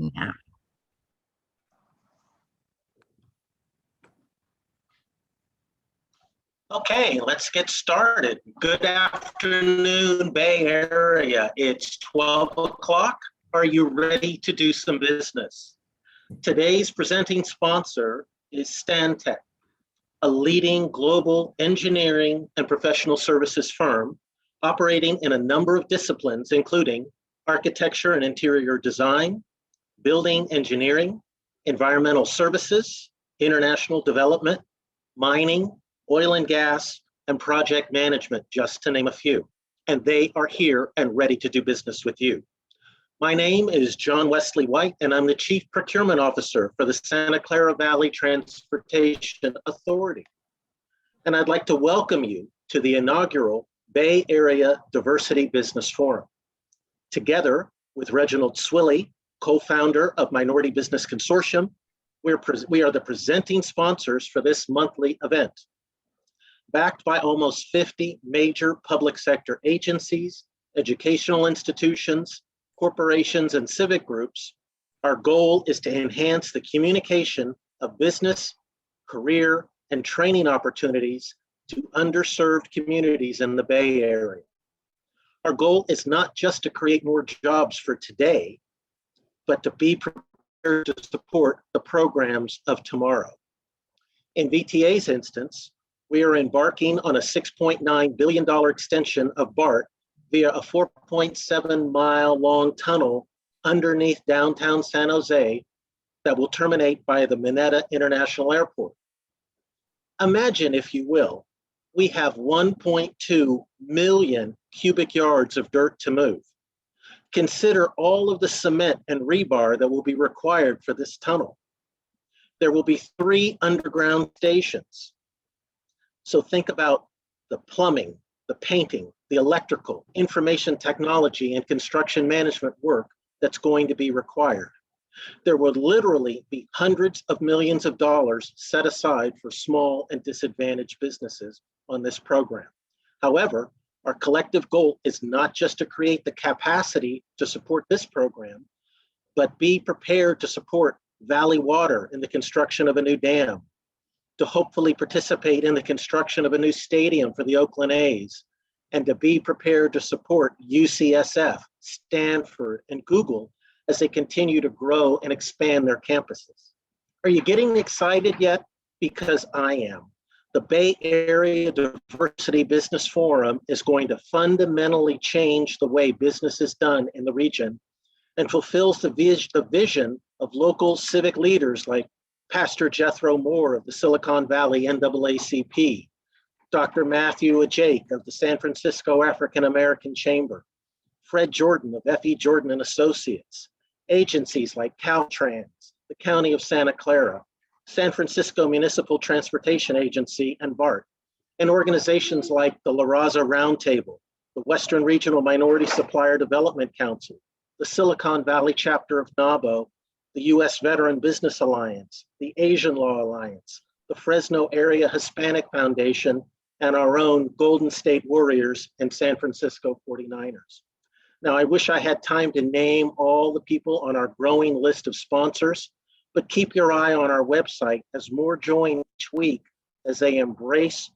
now. Okay, let's get started. Good afternoon, Bay Area. It's 12 o'clock. Are you ready to do some business? Today's presenting sponsor is Stantec, a leading global engineering and professional services firm operating in a number of disciplines, including architecture and interior design, building engineering, environmental services, international development, mining, oil and gas, and project management, just to name a few. And they are here and ready to do business with you. My name is John Wesley White, and I'm the Chief Procurement Officer for the Santa Clara Valley Transportation Authority. And I'd like to welcome you to the inaugural Bay Area Diversity Business Forum. Together with Reginald Swilley, co-founder of Minority Business Consortium, we are the presenting sponsors for this monthly event. Backed by almost 50 major public sector agencies, educational institutions, corporations, and civic groups, our goal is to enhance the communication of business, career, and training opportunities to underserved communities in the Bay Area. Our goal is not just to create more jobs for today, but to be prepared to support the programs of tomorrow. In VTA's instance, we are embarking on a $6.9 billion extension of BART via a 4.7-mile long tunnel underneath downtown San Jose that will terminate by the Mineta International Airport. Imagine, if you will, we have 1.2 million cubic yards of dirt to move. Consider all of the cement and rebar that will be required for this tunnel. There will be 3 underground stations. So think about the plumbing, the painting, the electrical, information technology, and construction management work that's going to be required. There would literally be hundreds of millions of dollars set aside for small and disadvantaged businesses on this program. However, our collective goal is not just to create the capacity to support this program, but be prepared to support Valley Water in the construction of a new dam, to hopefully participate in the construction of a new stadium for the Oakland A's, and to be prepared to support UCSF, Stanford, and Google as they continue to grow and expand their campuses. Are you getting excited yet? Because I am. The Bay Area Diversity Business Forum is going to fundamentally change the way business is done in the region and fulfills the vision of local civic leaders like Pastor Jethro Moore of the Silicon Valley NAACP, Dr. Matthew Ajake of the San Francisco African American Chamber, Fred Jordan of F.E. Jordan and Associates, agencies like Caltrans, the County of Santa Clara, San Francisco Municipal Transportation Agency, and BART, and organizations like the La Raza Roundtable, the Western Regional Minority Supplier Development Council, the Silicon Valley chapter of NABO, the U.S. Veteran Business Alliance, the Asian Law Alliance, the Fresno Area Hispanic Foundation, and our own Golden State Warriors and San Francisco 49ers. Now, I wish I had time to name all the people on our growing list of sponsors, but keep your eye on our website as more join each week as they embrace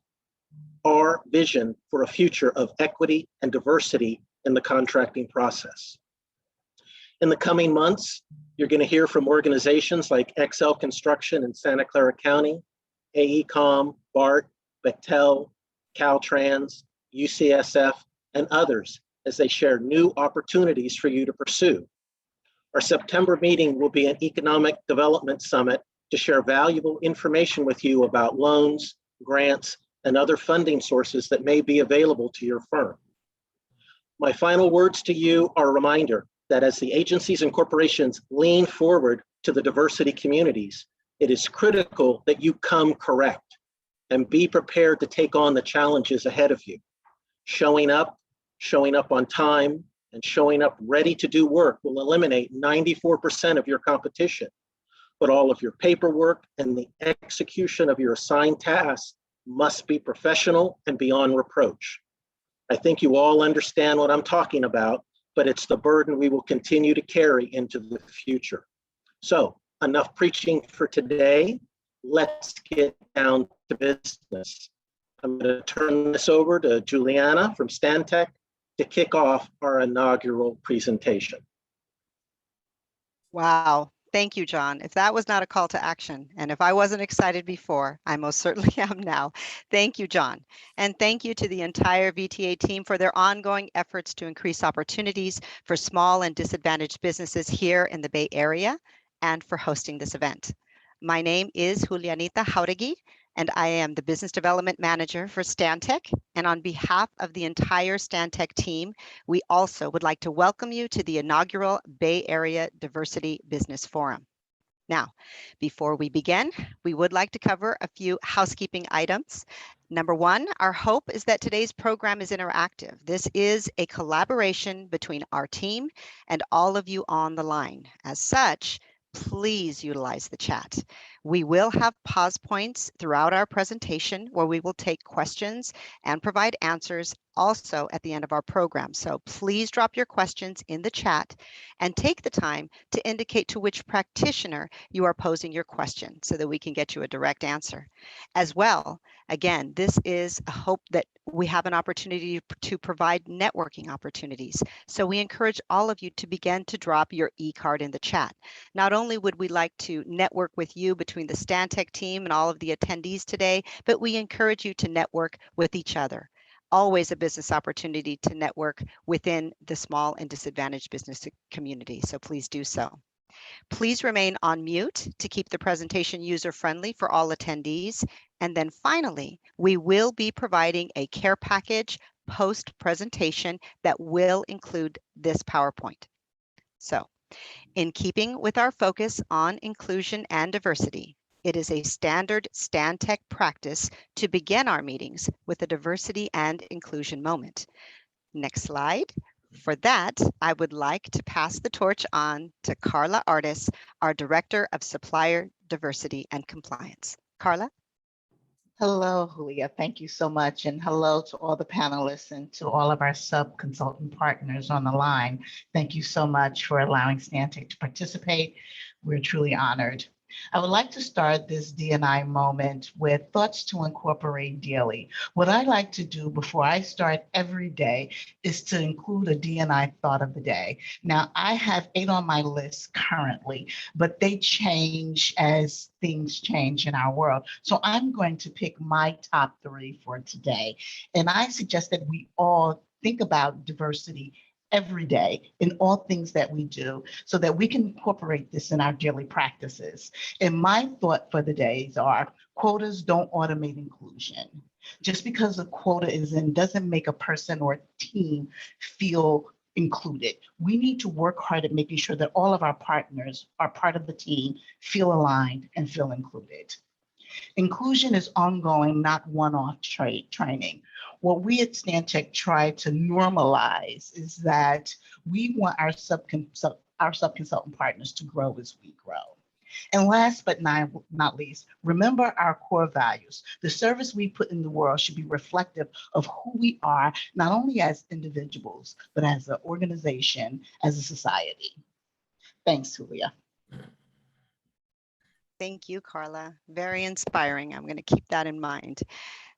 our vision for a future of equity and diversity in the contracting process. In the coming months, you're going to hear from organizations like XL Construction in Santa Clara County, AECOM, BART, Bechtel, Caltrans, UCSF, and others as they share new opportunities for you to pursue. Our September meeting will be an economic development summit to share valuable information with you about loans, grants, and other funding sources that may be available to your firm. My final words to you are a reminder that as the agencies and corporations lean forward to the diversity communities, it is critical that you come correct and be prepared to take on the challenges ahead of you. Showing up on time, and showing up ready to do work will eliminate 94% of your competition. But all of your paperwork and the execution of your assigned tasks must be professional and beyond reproach. I think you all understand what I'm talking about, but it's the burden we will continue to carry into the future. So enough preaching for today. Let's get down to business. I'm going to turn this over to Juliana from Stantec to kick off our inaugural presentation. Wow. Thank you, John. If that was not a call to action, and if I wasn't excited before, I most certainly am now. Thank you, John. And thank you to the entire VTA team for their ongoing efforts to increase opportunities for small and disadvantaged businesses here in the Bay Area and for hosting this event. My name is Julianita Jauregui, and I am the Business Development Manager for Stantec. And on behalf of the entire Stantec team, we also would like to welcome you to the inaugural Bay Area Diversity Business Forum. Now, before we begin, we would like to cover a few housekeeping items. Number one, our hope is that today's program is interactive. This is a collaboration between our team and all of you on the line. As such, please utilize the chat. We will have pause points throughout our presentation where we will take questions and provide answers also at the end of our program. So please drop your questions in the chat and take the time to indicate to which practitioner you are posing your question so that we can get you a direct answer. As well, again, this is a hope that we have an opportunity to provide networking opportunities. So we encourage all of you to begin to drop your e-card in the chat. Not only would we like to network with you between the Stantec team and all of the attendees today, but we encourage you to network with each other. Always a business opportunity to network within the small and disadvantaged business community. So please do so. Please remain on mute to keep the presentation user-friendly for all attendees. And then finally, we will be providing a care package post-presentation that will include this PowerPoint. So, in keeping with our focus on inclusion and diversity, it is a standard Stantec practice to begin our meetings with a diversity and inclusion moment. Next slide. For that, I would like to pass the torch on to Carla Ardis, our Director of Supplier Diversity and Compliance. Carla? Hello, Julia. Thank you so much. And hello to all the panelists and to all of our sub-consultant partners on the line. Thank you so much for allowing Stantec to participate. We're truly honored. I would like to start this D&I moment with thoughts to incorporate daily. What I like to do before I start every day is to include a D&I thought of the day. Now, I have 8 on my list currently, but they change as things change in our world. So I'm going to pick my top 3 for today. And I suggest that we all think about diversity every day in all things that we do so that we can incorporate this in our daily practices. And my thought for the days are quotas don't automate inclusion. Just because a quota is in doesn't make a person or a team feel included. We need to work hard at making sure that all of our partners are part of the team, feel aligned and feel included. Inclusion is ongoing, not one-off training. What we at Stantec try to normalize is that we want our sub-consultant partners to grow as we grow. And last but not least, remember our core values. The service we put in the world should be reflective of who we are, not only as individuals, but as an organization, as a society. Thanks, Julia. Thank you, Carla. Very inspiring. I'm going to keep that in mind.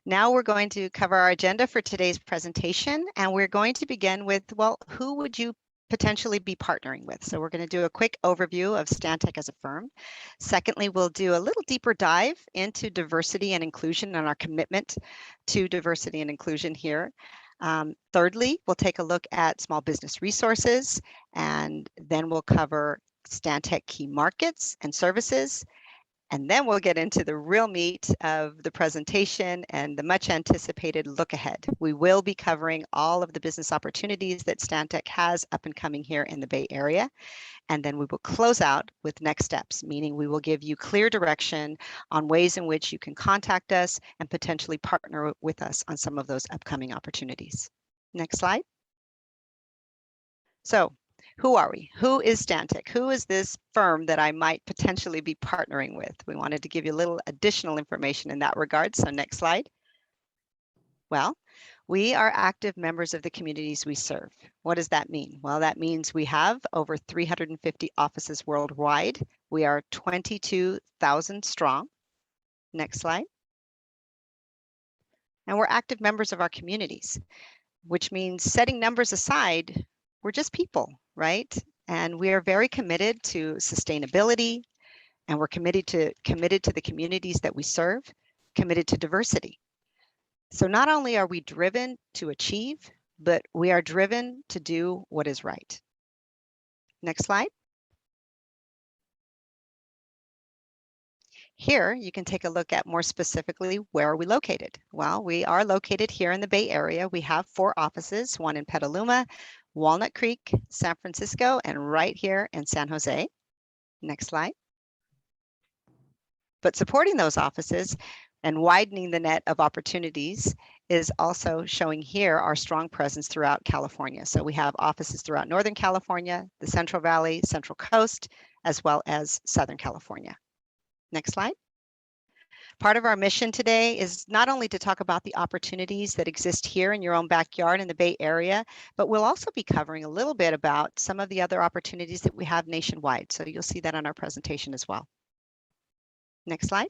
Now we're going to cover our agenda for today's presentation, and we're going to begin with, well, who would you potentially be partnering with? So we're going to do a quick overview of Stantec as a firm. Secondly, we'll do a little deeper dive into diversity and inclusion and our commitment to diversity and inclusion here. Thirdly, we'll take a look at small business resources, and then we'll cover Stantec key markets and services. And then we'll get into the real meat of the presentation and the much anticipated look ahead. We will be covering all of the business opportunities that Stantec has up and coming here in the Bay Area. And then we will close out with next steps, meaning we will give you clear direction on ways in which you can contact us and potentially partner with us on some of those upcoming opportunities. Next slide. So, who are we? Who is Stantec? Who is this firm that I might potentially be partnering with? We wanted to give you a little additional information in that regard. So next slide. Well, We are active members of the communities we serve. What does that mean? Well, that means we have over 350 offices worldwide. We are 22,000 strong. Next slide. And we're active members of our communities, which means setting numbers aside, we're just people, right? And we are very committed to sustainability, and we're committed to the communities that we serve, committed to diversity. So not only are we driven to achieve, but we are driven to do what is right. Next slide. Here, you can take a look at more specifically, where are we located? Well, we are located here in the Bay Area. We have 4 offices, one in Petaluma, Walnut Creek, San Francisco, and right here in San Jose. Next slide. But supporting those offices and widening the net of opportunities is also showing here our strong presence throughout California. So we have offices throughout Northern California, the Central Valley, Central Coast, as well as Southern California. Next slide. Part of our mission today is not only to talk about the opportunities that exist here in your own backyard in the Bay Area, but we'll also be covering a little bit about some of the other opportunities that we have nationwide. So you'll see that on our presentation as well. Next slide.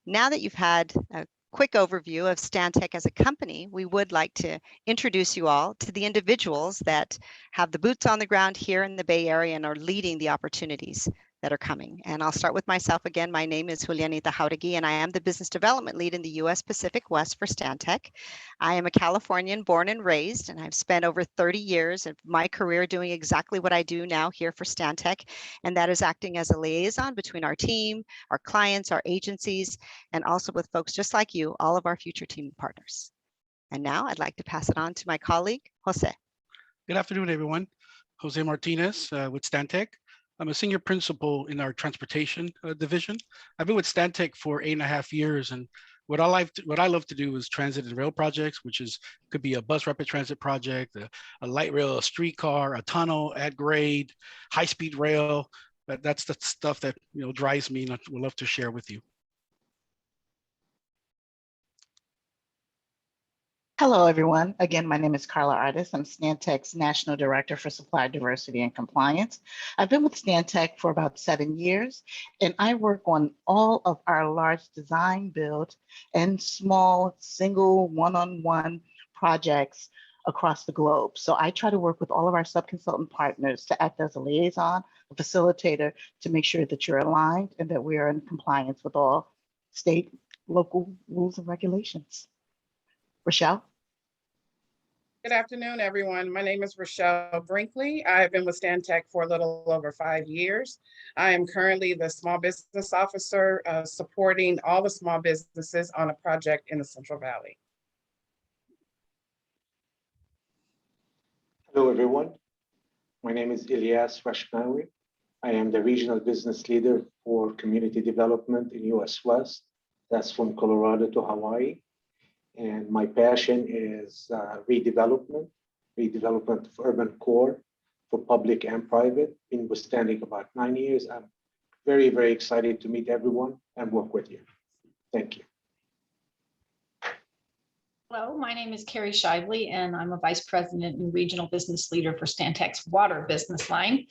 Now that you've had a quick overview of Stantec as a company, we would like to introduce you all to the individuals that have the boots on the ground here in the Bay Area and are leading the opportunities that are coming. And I'll start with myself again. My name is Julianita Jauregui, and I am the business development lead in the U.S. Pacific West for Stantec. I am a Californian born and raised, and I've spent over 30 years of my career doing exactly what I do now here for Stantec, and that is acting as a liaison between our team, our clients, our agencies, and also with folks just like you, all of our future team partners. And now I'd like to pass it on to my colleague, Jose. Good afternoon, everyone. Jose Martinez with Stantec. I'm a senior principal in our transportation division. I've been with Stantec for 8.5 years, and what I love to do is transit and rail projects, which could be a bus rapid transit project, a light rail, a streetcar, a tunnel at grade, high-speed rail. That's the stuff that drives me, and I would love to share with you. Hello, everyone. Again, my name is Carla Ardis. I'm Stantec's National Director for Supplier Diversity and Compliance. I've been with Stantec for about 7 years, and I work on all of our large design, build, and small single one-on-one projects across the globe. So I try to work with all of our sub-consultant partners to act as a liaison, a facilitator, to make sure that you're aligned and that we are in compliance with all state, local rules and regulations. Rochelle? Good afternoon, everyone. My name is Rochelle Brinkley. I've been with Stantec for a little over 5 years. I am currently the small business officer supporting all the small businesses on a project in the Central Valley. Hello, everyone. My name is Elias Rashford. I am the regional business leader for community development in US West. That's from Colorado to Hawaii. And my passion is redevelopment of urban core for public and private. Been with Stantec about 9 years. I'm very, very excited to meet everyone and work with you. Thank you. Hello, my name is Carrie Shively, and I'm a Vice President and Regional Business Leader for Stantec's water business line.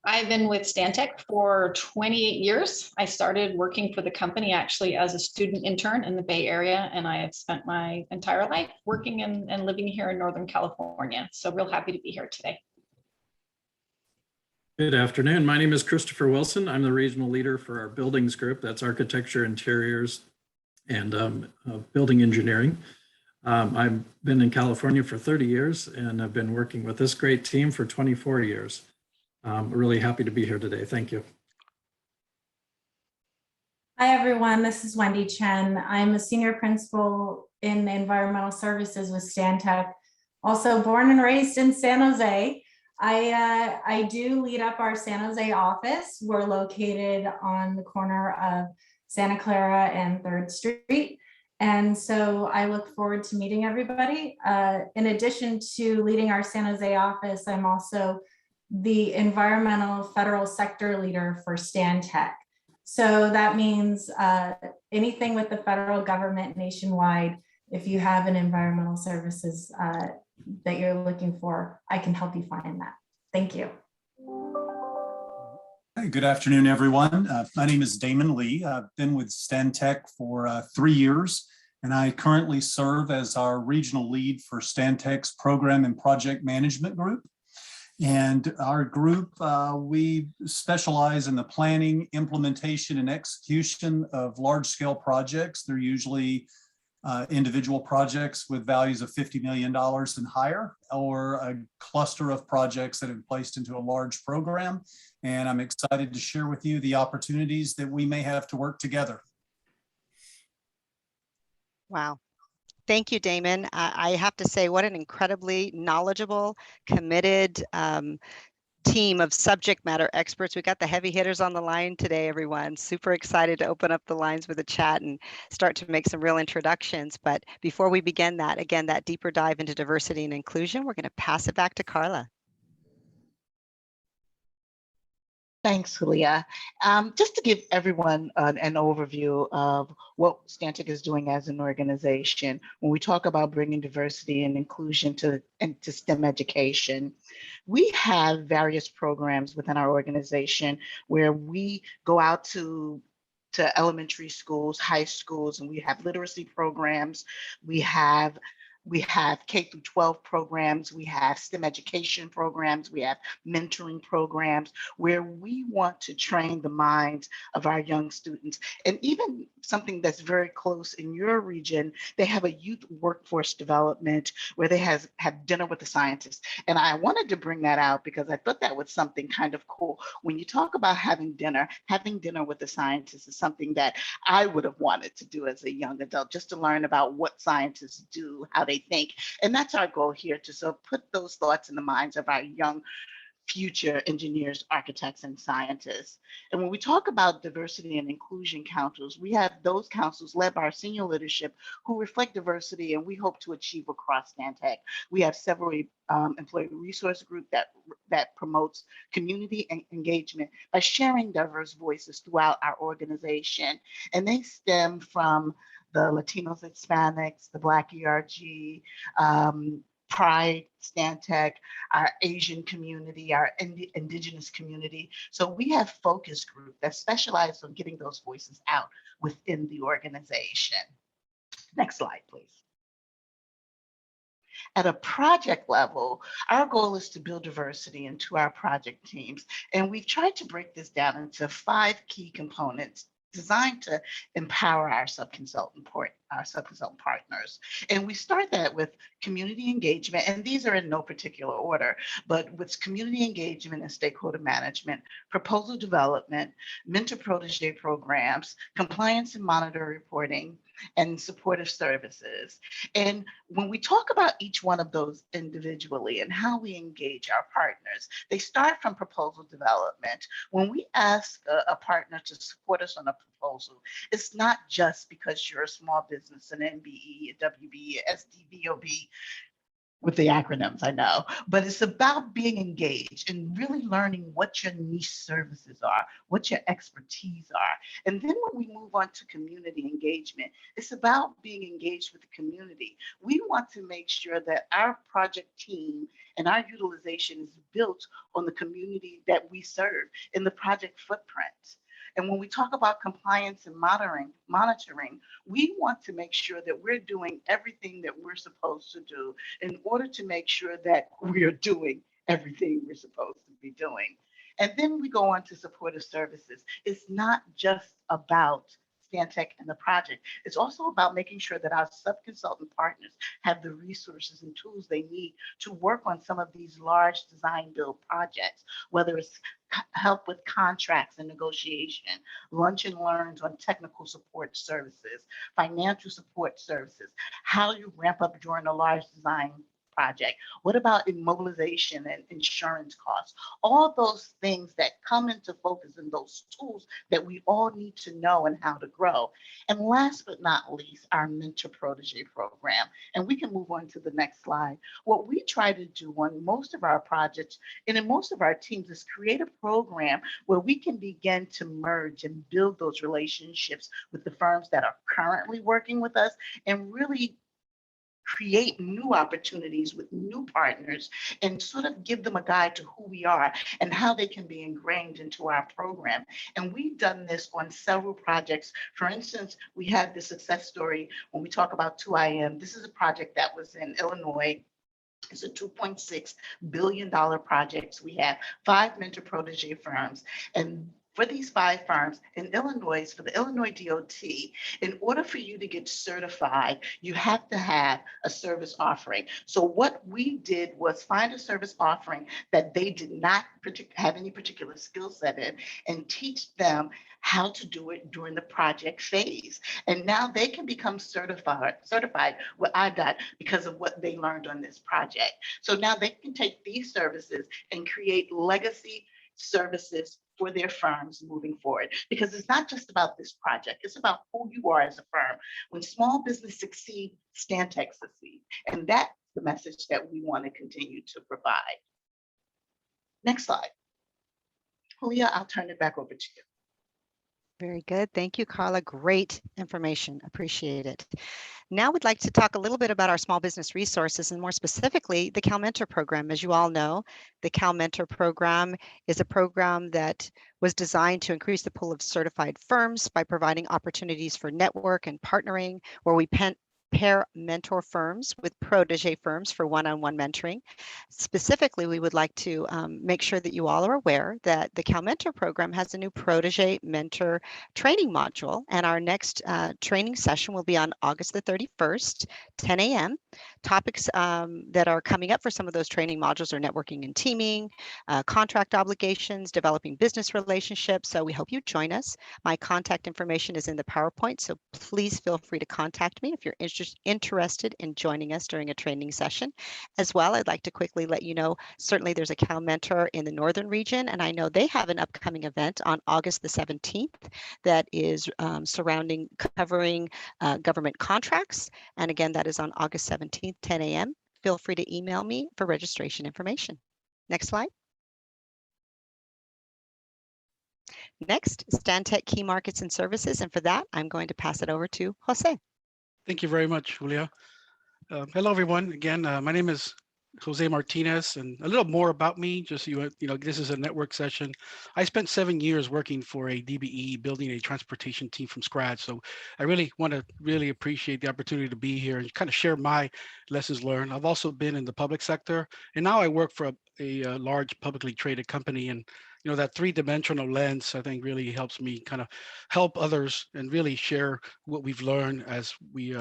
I've been with Stantec for 28 years. I started working for the company actually as a student intern in the Bay Area, and I have spent my entire life working and living here in Northern California. So real happy to be here today. Good afternoon. My name is Christopher Wilson. I'm the regional leader for our buildings group. That's architecture, interiors, and building engineering. I've been in California for 30 years, and I've been working with this great team for 24 years. Really happy to be here today. Thank you. Hi, everyone. This is Wendy Chen. I'm a senior principal in environmental services with Stantec, also born and raised in San Jose. I do lead up our San Jose office. We're located on the corner of Santa Clara and 3rd Street. And so I look forward to meeting everybody. In addition to leading our San Jose office, I'm also the environmental federal sector leader for Stantec. So that means anything with the federal government nationwide if you have an environmental services that you're looking for, I can help you find that. Thank you. Hey, good afternoon, everyone. My name is Damon Lee. I've been with Stantec for 3 years, and I currently serve as our regional lead for Stantec's Program and Project Management Group. And our group, we specialize in the planning, implementation, and execution of large-scale projects. They're usually individual projects with values of $50 million and higher, or a cluster of projects that have been placed into a large program. And I'm excited to share with you the opportunities that we may have to work together. Wow. Thank you, Damon. I have to say, what an incredibly knowledgeable, committed team of subject matter experts. We got the heavy hitters on the line today, everyone. Super excited to open up the lines with a chat and start to make some real introductions. But before we begin that, again, that deeper dive into diversity and inclusion, we're going to pass it back to Carla. Thanks, Julia. Just to give everyone an overview of what Stantec is doing as an organization, when we talk about bringing diversity and inclusion to STEM education, we have various programs within our organization where we go out to elementary schools, high schools, and we have literacy programs. We have K through 12 programs, we have STEM education programs, we have mentoring programs where we want to train the minds of our young students. And even something that's very close in your region, they have a youth workforce development where they have dinner with the scientists. And I wanted to bring that out because I thought that was something kind of cool. When you talk about having dinner with the scientists is something that I would have wanted to do as a young adult, just to learn about what scientists do, how they think. And that's our goal here, to sort of put those thoughts in the minds of our young future engineers, architects, and scientists. And when we talk about diversity and inclusion councils, we have those councils led by our senior leadership who reflect diversity and we hope to achieve across Stantec. We have several employee resource group that promotes community engagement by sharing diverse voices throughout our organization. And they stem from the Latinos, Hispanics, the Black ERG, Pride, Stantec, our Asian community, our Indigenous community. So we have focus groups that specialize on getting those voices out within the organization. Next slide, please. At a project level, our goal is to build diversity into our project teams. And we've tried to break this down into 5 key components designed to empower our sub-consultant partners. And we start that with community engagement, and these are in no particular order, but with community engagement and stakeholder management, proposal development, mentor-protege programs, compliance and monitor reporting, and supportive services. And when we talk about each one of those individually and how we engage our partners, they start from proposal development. When we ask a partner to support us on a proposal, it's not just because you're a small business, an MBE, a WBE, a SDVOB, with the acronyms, I know, but it's about being engaged and really learning what your niche services are, what your expertise are. And then when we move on to community engagement, it's about being engaged with the community. We want to make sure that our project team and our utilization is built on the community that we serve in the project footprint. And when we talk about compliance and monitoring, we want to make sure that we're doing everything that we're supposed to do in order to make sure that we're doing everything we're supposed to be doing. And then we go on to supportive services. It's not just about Stantec and the project. It's also about making sure that our sub-consultant partners have the resources and tools they need to work on some of these large design build projects, whether it's help with contracts and negotiation, lunch and learns on technical support services, financial support services, how you ramp up during a large design project. What about immobilization and insurance costs? All those things that come into focus and those tools that we all need to know and how to grow. And last but not least, our mentor protege program. And we can move on to the next slide. What we try to do on most of our projects and in most of our teams is create a program where we can begin to merge and build those relationships with the firms that are currently working with us and really create new opportunities with new partners, and sort of give them a guide to who we are and how they can be ingrained into our program. And we've done this on several projects. For instance, we had the success story when we talk about 2IM. This is a project that was in Illinois. It's a $2.6 billion project. We have 5 mentor protege firms. And for these 5 firms in Illinois, for the Illinois DOT, in order for you to get certified, you have to have a service offering. So what we did was find a service offering that they did not have any particular skill set in and teach them how to do it during the project phase. And now they can become certified with IDOT because of what they learned on this project. So now they can take these services and create legacy services for their firms moving forward. Because it's not just about this project, it's about who you are as a firm. When small business succeed, Stantec succeed. And that's the message that we want to continue to provide. Next slide. Julia, I'll turn it back over to you. Very good. Thank you, Carla. Great information. Appreciate it. Now we'd like to talk a little bit about our small business resources and more specifically, the CalMentor program. As you all know, the CalMentor program is a program that was designed to increase the pool of certified firms by providing opportunities for network and partnering, where we pair mentor firms with protege firms for one-on-one mentoring. Specifically, we would like to make sure that you all are aware that the CalMentor program has a new protege mentor training module, and our next training session will be on August the 31st, 10 a.m. Topics that are coming up for some of those training modules are networking and teaming, contract obligations, developing business relationships. So we hope you join us. My contact information is in the PowerPoint, so please feel free to contact me if you're interested in joining us during a training session. As well, I'd like to quickly let you know, certainly there's a CalMentor in the northern region, and I know they have an upcoming event on August the 17th that is covering government contracts. And again, that is on August 17th, 10 a.m. Feel free to email me for registration information. Next slide. Next, Stantec Key Markets and Services. And for that, I'm going to pass it over to Jose. Thank you very much, Julia. Hello, everyone. Again, my name is Jose Martinez, and a little more about me, just so you know, this is a network session. I spent 7 years working for a DBE, building a transportation team from scratch. So I really want to appreciate the opportunity to be here and kind of share my lessons learned. I've also been in the public sector, and now I work for a large publicly traded company. And you know, that 3-dimensional lens, I think, really helps me kind of help others and really share what we've learned as we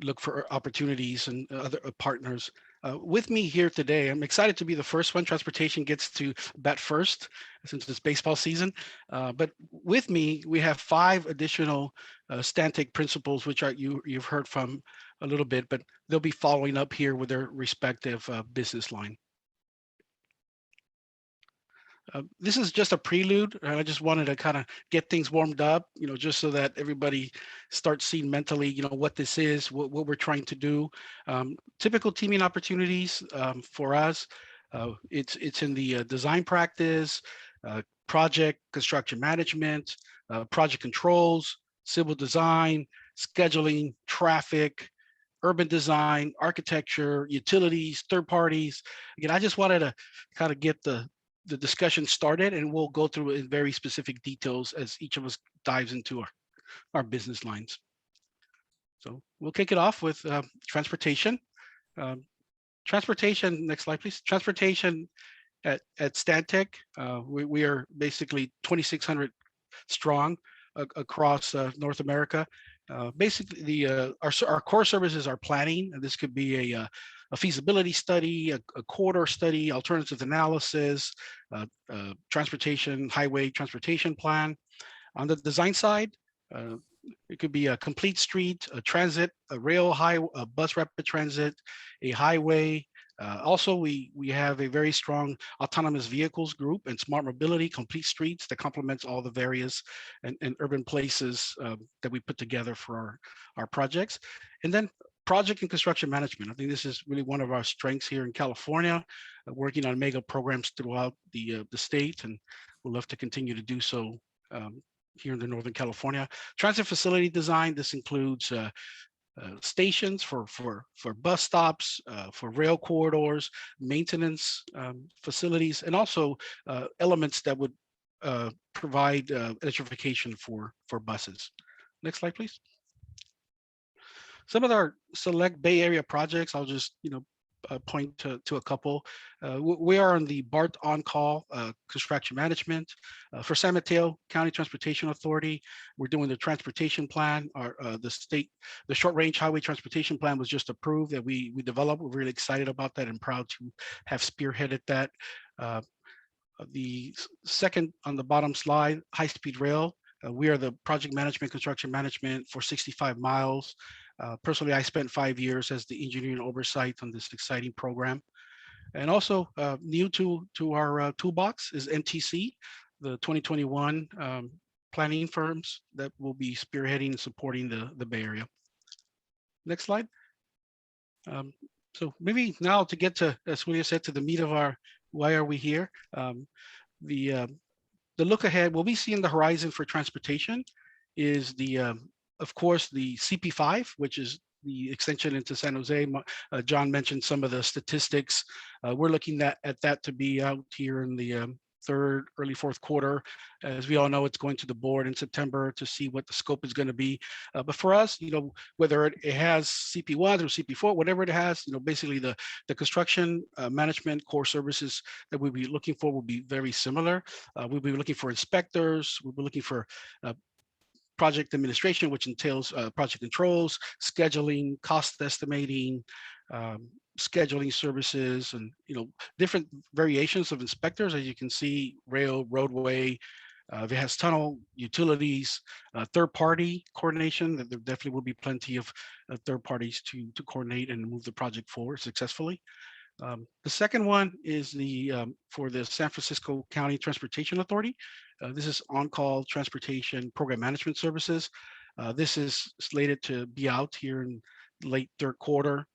look for opportunities and other partners. With me here today, I'm excited to be the first one. Transportation gets to bat first since it's baseball season. But with me, we have 5 additional Stantec principals, which you've heard from a little bit, but they'll be following up here with their respective business line. This is just a prelude. I just wanted to kind of get things warmed up, you know, just so that everybody starts seeing mentally, you know, what this is, what we're trying to do. Typical teaming opportunities for us, it's in the design practice, project construction management, project controls, civil design, scheduling, traffic, urban design, architecture, utilities, third parties. Again, I just wanted to kind of get the discussion started, and we'll go through in very specific details as each of us dives into our business lines. So we'll kick it off with transportation. Transportation, next slide, please. Transportation at Stantec, we are basically 2,600 strong across North America. Basically, our core services are planning, and this could be a feasibility study, a corridor study, alternative analysis, transportation, highway transportation plan. On the design side, it could be a complete street, a transit, a rail, a bus rapid transit, a highway. Also, we have a very strong autonomous vehicles group and smart mobility, complete streets that complements all the various and urban places that we put together for our projects. And then project and construction management. I think this is really one of our strengths here in California, working on mega programs throughout the state, and we'll love to continue to do so here in the Northern California. Transit facility design, this includes stations for bus stops, for rail corridors, maintenance facilities, and also elements that would provide electrification for buses. Next slide, please. Some of our select Bay Area projects, I'll just point to a couple. We are on the BART on-call construction management. For San Mateo County Transportation Authority, we're doing the transportation plan. The short-range highway transportation plan was just approved that we developed. We're really excited about that and proud to have spearheaded that. The second on the bottom slide, high-speed rail. We are the project management, construction management for 65 miles. Personally, I spent 5 years as the engineering oversight on this exciting program. And also new to our toolbox is MTC, the 2021 planning firms that will be spearheading and supporting the Bay Area. Next slide. So maybe now to get to, as Julia said, to the meat of our, why are we here? The look ahead, what we see in the horizon for transportation is of course, the CP5, which is the extension into San Jose. John mentioned some of the statistics. We're looking at that to be out here in the third, early fourth quarter. As we all know, it's going to the board in September to see what the scope is going to be. But for us, whether it has CP1 or CP4, whatever it has, basically the construction management core services that we'll be looking for will be very similar. We'll be looking for inspectors. We'll be looking for project administration, which entails project controls, scheduling, cost estimating, scheduling services, and different variations of inspectors. As you can see, rail, roadway, if it has tunnel, utilities, third-party coordination. That there definitely will be plenty of third parties to coordinate and move the project forward successfully. The second one is for the San Francisco County Transportation Authority. This is on-call transportation program management services. This is slated to be out here in late third quarter,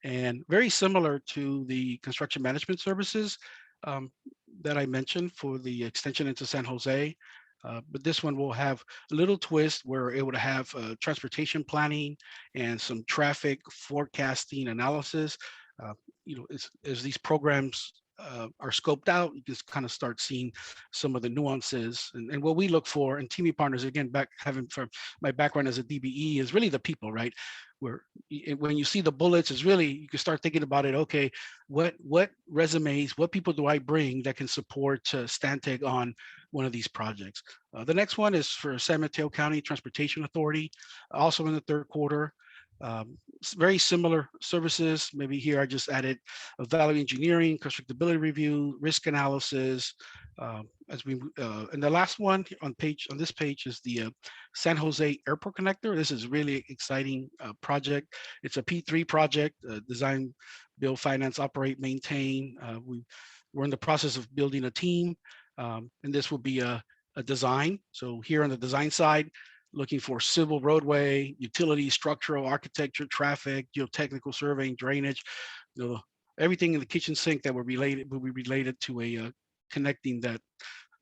and very similar to the construction management services that I mentioned for the extension into San Jose. But this one will have a little twist where we're able to have transportation planning and some traffic forecasting analysis. As these programs are scoped out, you just kind of start seeing some of the nuances and what we look for in teaming partners. Again, having from my background as a DBE is really the people, right? When you see the bullets, is really, you can start thinking about it. Okay, what resumes, what people do I bring that can support Stantec on one of these projects? The next one is for San Mateo County Transportation Authority, also in the third quarter. Very similar services. Maybe here I just added a value engineering, constructability review, risk analysis. And the last one on this page is the San Jose Airport Connector. This is really exciting project. It's a P3 project, design, build, finance, operate, maintain. We're in the process of building a team, and this will be a design. So here on the design side, looking for civil roadway, utility, structural, architecture, traffic, geotechnical surveying, drainage, everything in the kitchen sink that will be related to connecting that,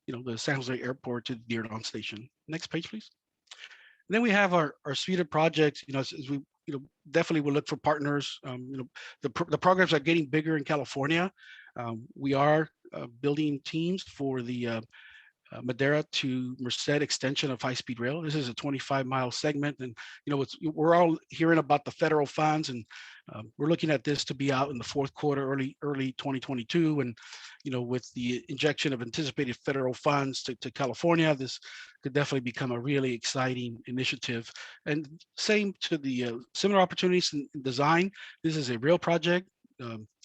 the San Jose Airport to the Dearborn Station. Next page, please. And then we have our suite of projects. As we definitely will look for partners. The programs are getting bigger in California. We are building teams for the Madera to Merced extension of high-speed rail. This is a 25-mile segment, and we're all hearing about the federal funds, and we're looking at this to be out in the fourth quarter, early 2022. And with the injection of anticipated federal funds to California, this could definitely become a really exciting initiative. And same to the similar opportunities in design. This is a rail project.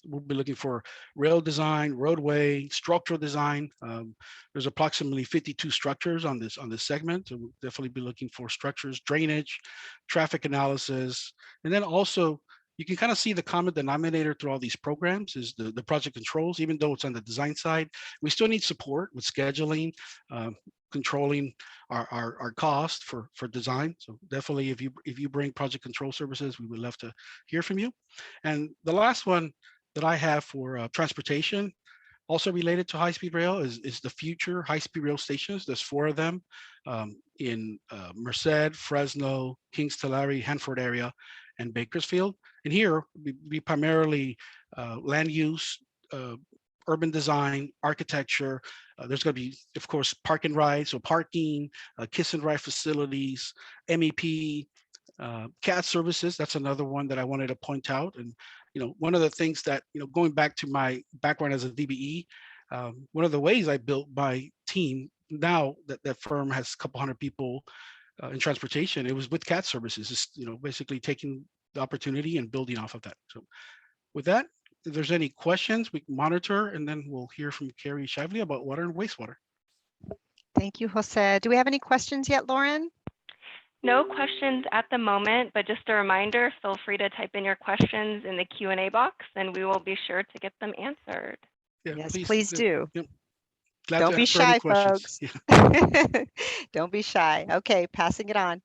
We'll be looking for rail design, roadway, structural design. There's approximately 52 structures on this segment. So we'll definitely be looking for structures, drainage, traffic analysis. And then also, you can kind of see the common denominator through all these programs is the project controls. Even though it's on the design side, we still need support with scheduling, controlling our cost for design. So definitely, if you bring project control services, we would love to hear from you. And the last one that I have for transportation, also related to high-speed rail, is the future high-speed rail stations. There's 4 of them in Merced, Fresno, Kings Tulare, Hanford area. and Bakersfield. And here we primarily land use, urban design, architecture. There's going to be, of course, park and ride, so parking, kiss and ride facilities, MEP, CAD services. That's another one that I wanted to point out. And one of the things that, going back to my background as a DBE, one of the ways I built my team, now that firm has a couple hundred people in transportation, it was with CAD services. It's, basically taking the opportunity and building off of that. So with that, if there's any questions, we can monitor, and then we'll hear from Carrie Shively about water and wastewater. Thank you, Jose. Do we have any questions yet, Lauren? No questions at the moment, but just a reminder, feel free to type in your questions in the Q&A box and we will be sure to get them answered. Yeah, Yes, please do. Yep. Glad Don't to be answer any shy, questions. folks. Yeah. Don't be shy. Okay, passing it on.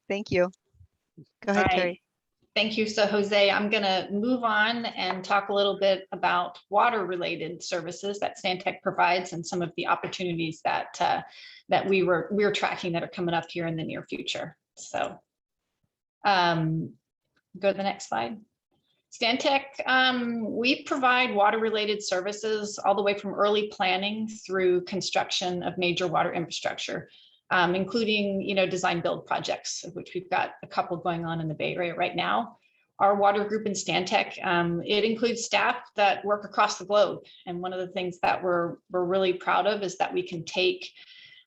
Thank you. Go ahead, All right. Carrie. Thank you. So Jose, I'm going to move on and talk a little bit about water related services that Stantec provides and some of the opportunities that that we're tracking that are coming up here in the near future. So go to the next slide. Stantec, we provide water related services all the way from early planning through construction of major water infrastructure. Including, design build projects, of which we've got a couple going on in the Bay Area right now. Our water group in Stantec, it includes staff that work across the globe. And one of the things that we're really proud of is that we can take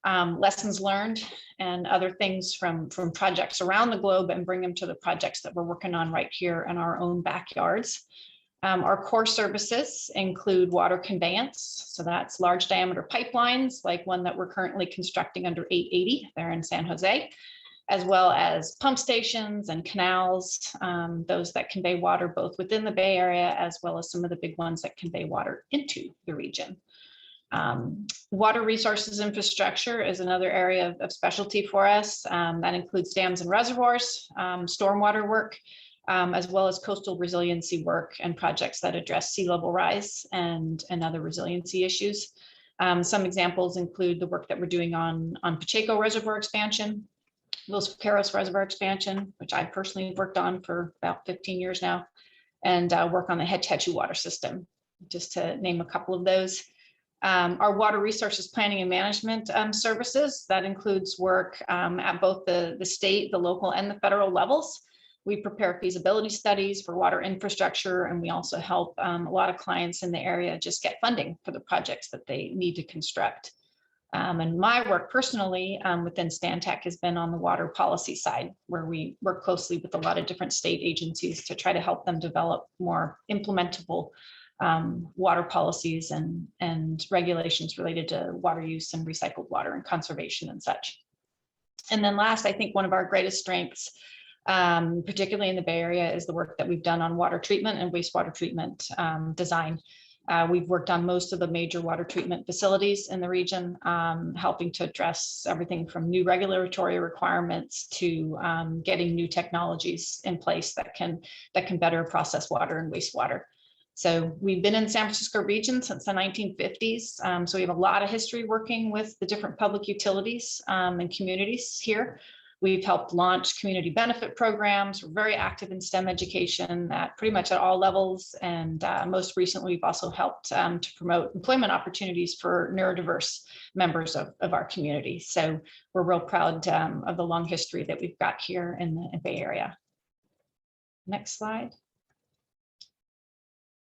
lessons learned and other things from projects around the globe and bring them to the projects that we're working on right here in our own backyards. Our core services include water conveyance. So that's large diameter pipelines, like one that we're currently constructing under 880 there in San Jose, as well as pump stations and canals, those that convey water both within the Bay Area, as well as some of the big ones that convey water into the region. Water resources infrastructure is another area of specialty for us. That includes dams and reservoirs, stormwater work, as well as coastal resiliency work and projects that address sea level rise and other resiliency issues. Some examples include the work that we're doing on Pacheco Reservoir expansion, Los Vaqueros Reservoir expansion, which I personally worked on for about 15 years now, and work on the Hetch Hetchy water system, just to name a couple of those. Our water resources planning and management services, that includes work at both the state, the local, and the federal levels. We prepare feasibility studies for water infrastructure, and we also help a lot of clients in the area just get funding for the projects that they need to construct. And my work personally within Stantec has been on the water policy side, where we work closely with a lot of different state agencies to try to help them develop more implementable water policies and regulations related to water use and recycled water and conservation and such. And then last, I think one of our greatest strengths, particularly in the Bay Area, is the work that we've done on water treatment and wastewater treatment design. We've worked on most of the major water treatment facilities in the region, helping to address everything from new regulatory requirements to getting new technologies in place that can better process water and wastewater. So we've been in San Francisco region since the 1950s. So we have a lot of history working with the different public utilities and communities here. We've helped launch community benefit programs. We're very active in STEM education at pretty much at all levels. And most recently, we've also helped to promote employment opportunities for neurodiverse members of our community. So we're real proud of the long history that we've got here in the Bay Area. Next slide.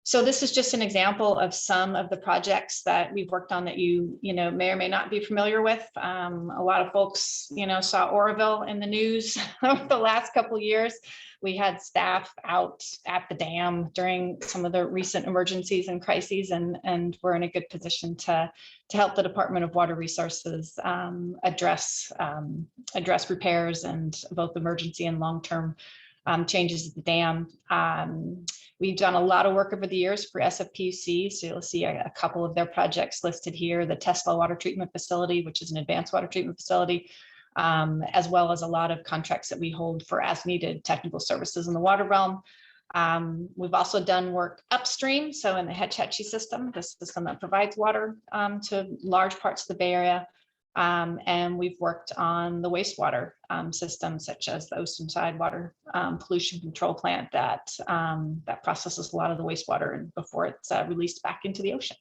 So this is just an example of some of the projects that we've worked on that you may or may not be familiar with. A lot of folks, saw Oroville in the news over the last couple of years. We had staff out at the dam during some of the recent emergencies and crises, and we're in a good position to help the Department of Water Resources address repairs and both emergency and long-term changes at the dam. We've done a lot of work over the years for SFPC, so you'll see a couple of their projects listed here, the Tesla Water Treatment Facility, which is an advanced water treatment facility, as well as a lot of contracts that we hold for as needed technical services in the water realm. We've also done work upstream, so in the Hetch Hetchy system, the system that provides water to large parts of the Bay Area. And we've worked on the wastewater systems, such as the Oceanside Water Pollution Control Plant that processes a lot of the wastewater and before it's released back into the ocean.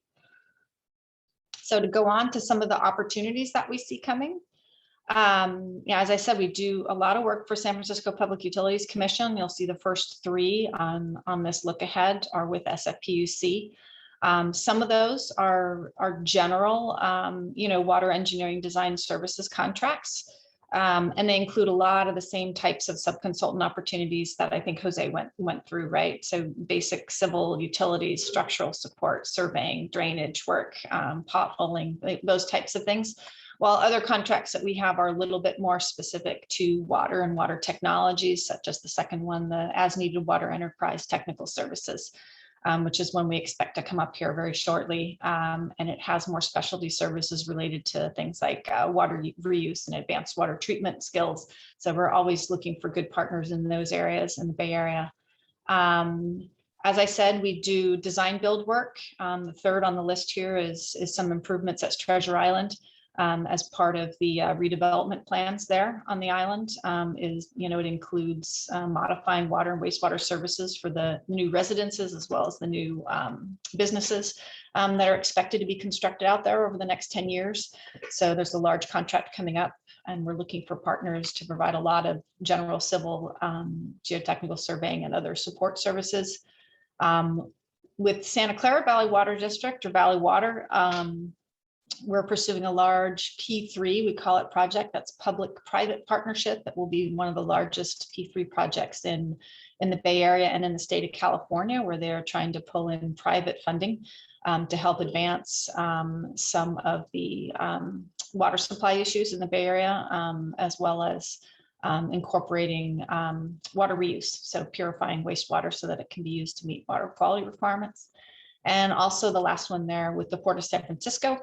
So to go on to some of the opportunities that we see coming. Yeah, as I said, we do a lot of work for San Francisco Public Utilities Commission. You'll see the first three on this look ahead are with SFPUC. Some of those are general, water engineering design services contracts, and they include a lot of the same types of subconsultant opportunities that I think Jose went through, right? So basic civil utilities, structural support, surveying, drainage work, potholing, those types of things. While other contracts that we have are a little bit more specific to water and water technologies, such as the second one, the As Needed Water Enterprise Technical Services, which is one we expect to come up here very shortly. And it has more specialty services related to things like water reuse and advanced water treatment skills. So we're always looking for good partners in those areas in the Bay Area. As I said, we do design build work. The third on the list here is some improvements at Treasure Island. As part of the redevelopment plans there on the island it includes modifying water and wastewater services for the new residences as well as the new businesses that are expected to be constructed out there over the next 10 years. So there's a large contract coming up and we're looking for partners to provide a lot of general civil geotechnical surveying and other support services. With Santa Clara Valley Water District or Valley Water, we're pursuing a large P3, we call it project, that's public-private partnership that will be one of the largest P3 projects in the Bay Area and in the state of California, where they're trying to pull in private funding to help advance some of the water supply issues in the Bay Area, as well as incorporating water reuse, so purifying wastewater so that it can be used to meet water quality requirements. And also the last one there with the Port of San Francisco.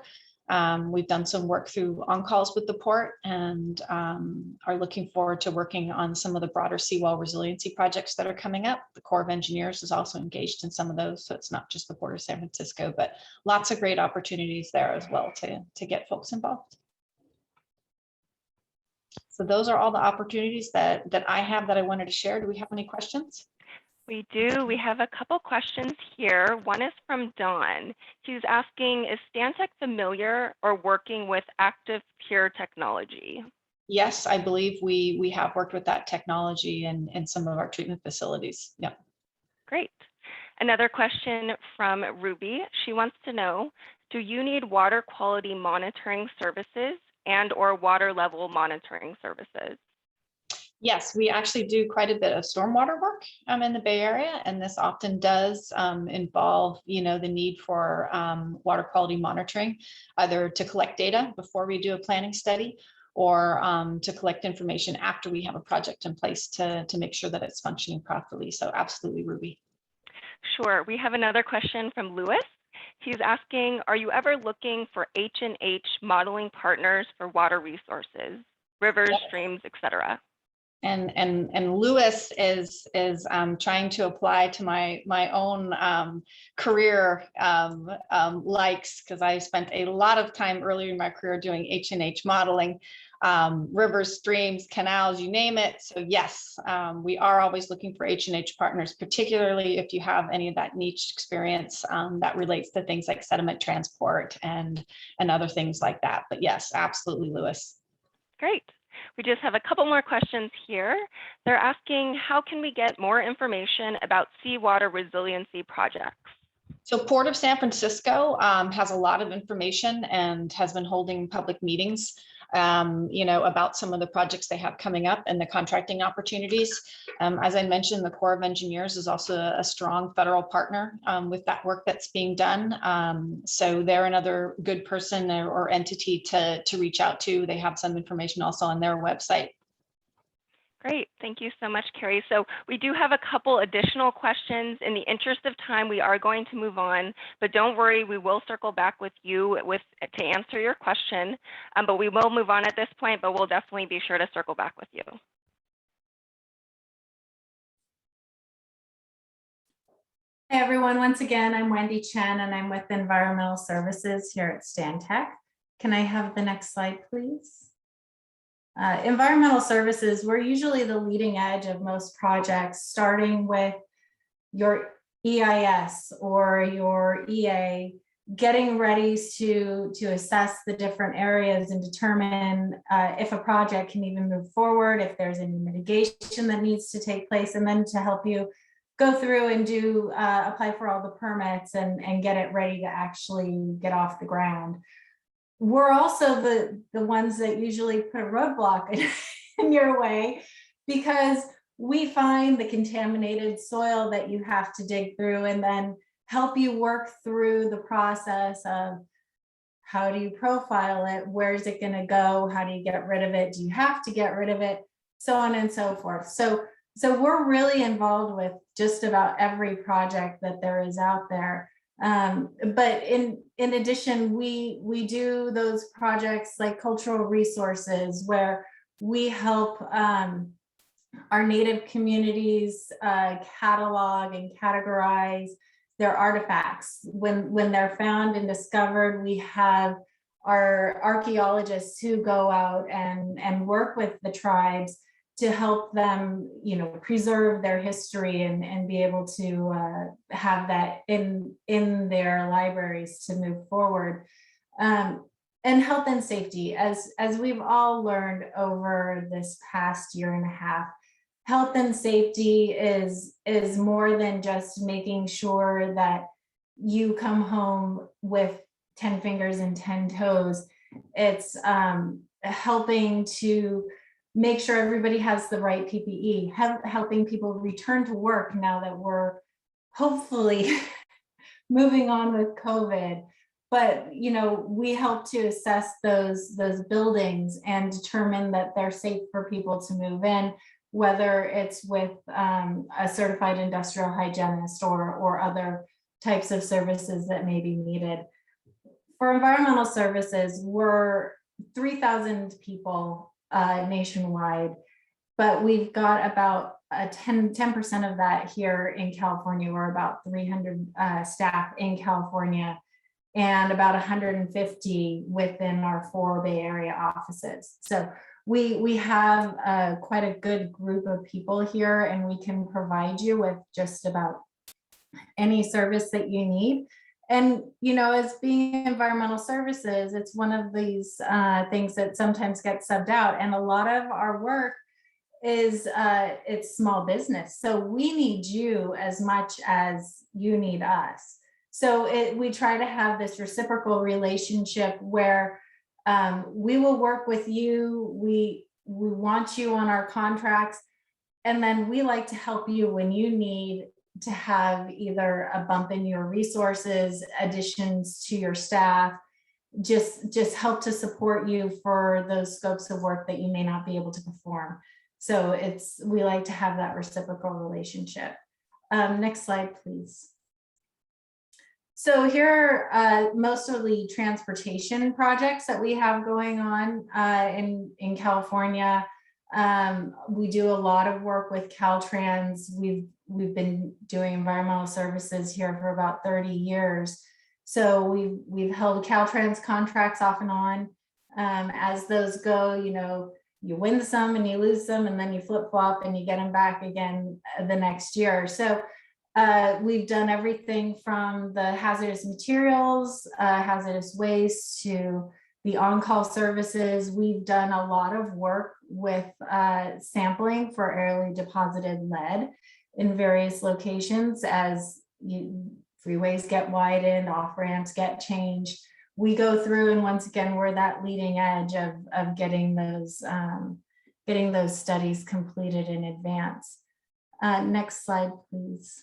We've done some work through on-calls with the port and are looking forward to working on some of the broader seawall resiliency projects that are coming up. The Corps of Engineers is also engaged in some of those, so it's not just the Port of San Francisco, but lots of great opportunities there as well to get folks involved. So those are all the opportunities that I have that I wanted to share. Do we have any questions? We do. We have a couple questions here. One is from Dawn. She's asking, is Stantec familiar or working with active pure technology? Yes, I believe we have worked with that technology in some of our treatment facilities. Yeah. Great. Another question from Ruby. She wants to know, do you need water quality monitoring services and or water level monitoring services? Yes, we actually do quite a bit of stormwater work in the Bay Area, and this often does involve, the need for water quality monitoring, either to collect data before we do a planning study or to collect information after we have a project in place to make sure that it's functioning properly. So absolutely, Ruby. Sure. We have another question from Lewis. He's asking, are you ever looking for H&H modeling partners for water resources, rivers, streams, etc.? And Lewis is trying to apply to my own career likes, because I spent a lot of time earlier in my career doing H&H modeling, rivers, streams, canals, you name it. So yes, we are always looking for H&H partners, particularly if you have any of that niche experience that relates to things like sediment transport and other things like that. But yes, absolutely, Lewis. Great. We just have a couple more questions here. They're asking, how can we get more information about seawater resiliency projects? So Port of San Francisco has a lot of information and has been holding public meetings, about some of the projects they have coming up and the contracting opportunities. As I mentioned, the Corps of Engineers is also a strong federal partner with that work that's being done. So they're another good person or entity to reach out to. They have some information also on their website. Great. Thank you so much, Carrie. So we do have a couple additional questions. In the interest of time, we are going to move on, but don't worry, we will circle back with you to answer your question. But we will move on at this point, but we'll definitely be sure to circle back with you. Hey everyone, once again, I'm Wendy Chen and I'm with Environmental Services here at Stantec. Can I have the next slide, please? Environmental services, we're usually the leading edge of most projects, starting with your EIS or your EA, getting ready to assess the different areas and determine if a project can even move forward, if there's any mitigation that needs to take place, and then to help you go through and do apply for all the permits and get it ready to actually get off the ground. We're also the ones that usually put a roadblock in your way, because we find the contaminated soil that you have to dig through and then help you work through the process of how do you profile it, where's it going to go, how do you get rid of it, do you have to get rid of it, so on and so forth. So we're really involved with just about every project that there is out there. But in addition, we do those projects like cultural resources, where we help our Native communities catalog and categorize their artifacts. When they're found and discovered, we have our archaeologists who go out and work with the tribes to help them, preserve their history and be able to have that in their libraries to move forward. And health and safety, as we've all learned over this past year and a half, health and safety is more than just making sure that you come home with 10 fingers and 10 toes. It's helping to make sure everybody has the right PPE, helping people return to work now that we're hopefully moving on with COVID. But we help to assess those buildings and determine that they're safe for people to move in, whether it's with a certified industrial hygienist or other types of services that may be needed. For environmental services, we're 3,000 people nationwide, but we've got about 10% of that here in California. We're about 300 staff in California and about 150 within our 4 Bay Area offices. So we have quite a good group of people here, and we can provide you with just about any service that you need. And, as being environmental services, it's one of these things that sometimes gets subbed out. And a lot of our work is it's small business. So we need you as much as you need us. So we try to have this reciprocal relationship where we will work with you. We want you on our contracts. And then we like to help you when you need to have either a bump in your resources, additions to your staff, just help to support you for those scopes of work that you may not be able to perform. So we like to have that reciprocal relationship. Next slide, please. So here are most of the transportation projects that we have going on in California. We do a lot of work with Caltrans. We've been doing environmental services here for about 30 years. So we've held Caltrans contracts off and on. As those go, you win some and you lose some, and then you flip flop and you get them back again the next year. So we've done everything from the hazardous materials, hazardous waste, to the on-call services. We've done a lot of work with sampling for airly deposited lead in various locations. As freeways get widened, off-ramps get changed, we go through, and once again, we're that leading edge of getting those studies completed in advance. Next slide, please.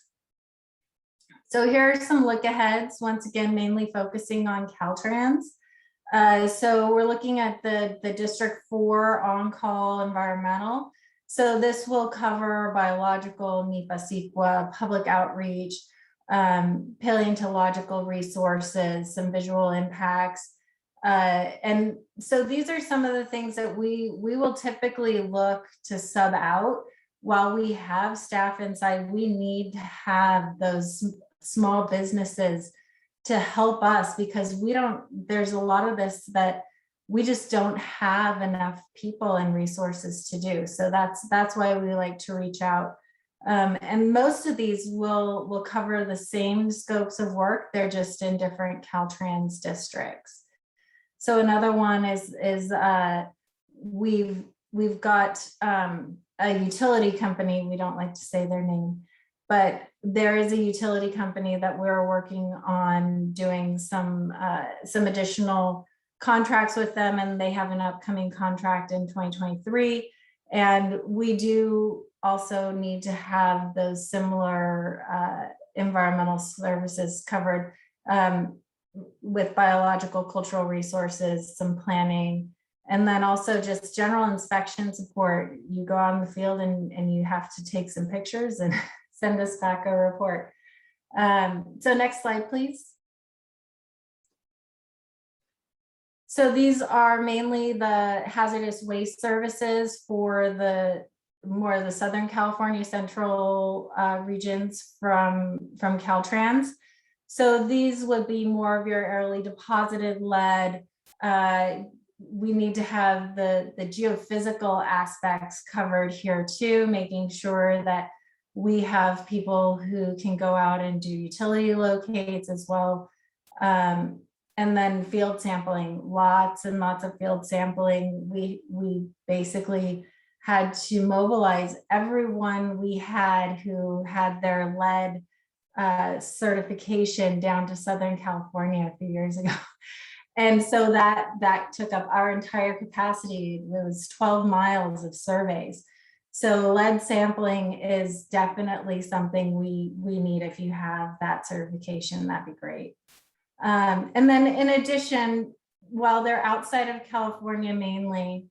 So here are some look aheads, once again, mainly focusing on Caltrans. So we're looking at the District 4 on-call environmental. So this will cover biological, NEPA, CEQA, public outreach, paleontological resources, some visual impacts. And so these are some of the things that we will typically look to sub out. While we have staff inside, we need to have those small businesses to help us, because there's a lot of this that we just don't have enough people and resources to do. So that's why we like to reach out. And most of these will cover the same scopes of work. They're just in different Caltrans districts. So another one is we've got a utility company. We don't like to say their name, but there is a utility company that we're working on doing some additional contracts with them, and they have an upcoming contract in 2023. And we do also need to have those similar environmental services covered with biological cultural resources, some planning, and then also just general inspection support. You go out in the field and you have to take some pictures and send us back a report. So next slide, please. So these are mainly the hazardous waste services for more of the Southern California central regions from Caltrans. So these would be more of your aerially deposited lead. We need to have the geophysical aspects covered here too, making sure that we have people who can go out and do utility locates as well. And then field sampling, lots and lots of field sampling. We basically had to mobilize everyone we had who had their lead certification down to Southern California a few years ago. And so that took up our entire capacity. It was 12 miles of surveys. So lead sampling is definitely something we need. If you have that certification, that'd be great. And then in addition, while they're outside of California mainly,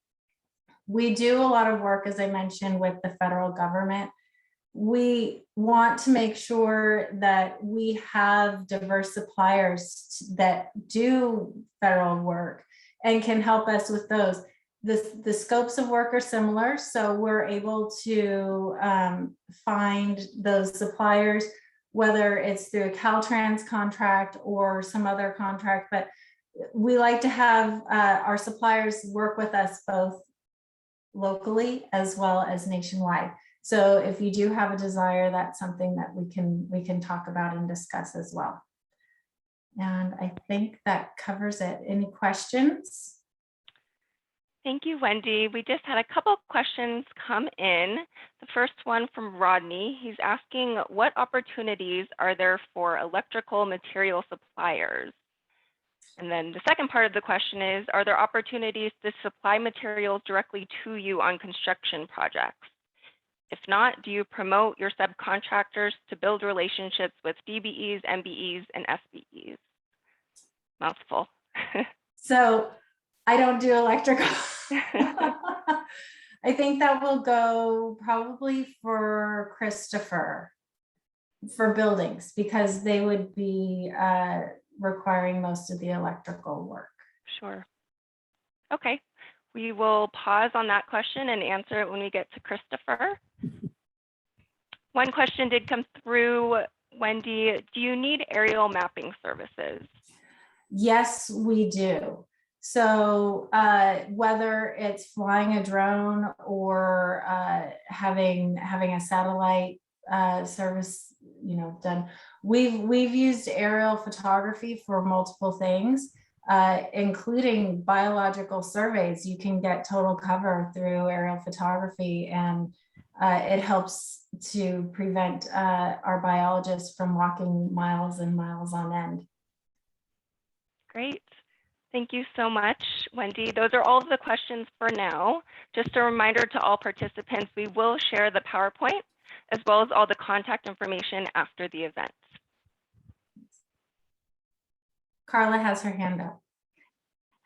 we do a lot of work, as I mentioned, with the federal government. We want to make sure that we have diverse suppliers that do federal work and can help us with those. The scopes of work are similar, so we're able to find those suppliers, whether it's through a Caltrans contract or some other contract, but we like to have our suppliers work with us both locally as well as nationwide. So if you do have a desire, that's something that we can talk about and discuss as well. And I think that covers it. Any questions? Thank you, Wendy. We just had a couple of questions come in. The first one from Rodney. He's asking, what opportunities are there for electrical material suppliers? And then the second part of the question is, are there opportunities to supply materials directly to you on construction projects? If not, do you promote your subcontractors to build relationships with DBEs, MBEs, and SBEs? Mouthful. So I don't do electrical. I think that will go probably for Christopher for buildings, because they would be requiring most of the electrical work. Sure. Okay. We will pause on that question and answer it when we get to Christopher. One question did come through, Wendy. Do you need aerial mapping services? Yes, we do. So whether it's flying a drone or having a satellite service, done, we've used aerial photography for multiple things, including biological surveys. You can get total cover through aerial photography, and it helps to prevent our biologists from walking miles and miles on end. Great. Thank you so much, Wendy. Those are all of the questions for now. Just a reminder to all participants, we will share the PowerPoint as well as all the contact information after the event. Carla has her hand up.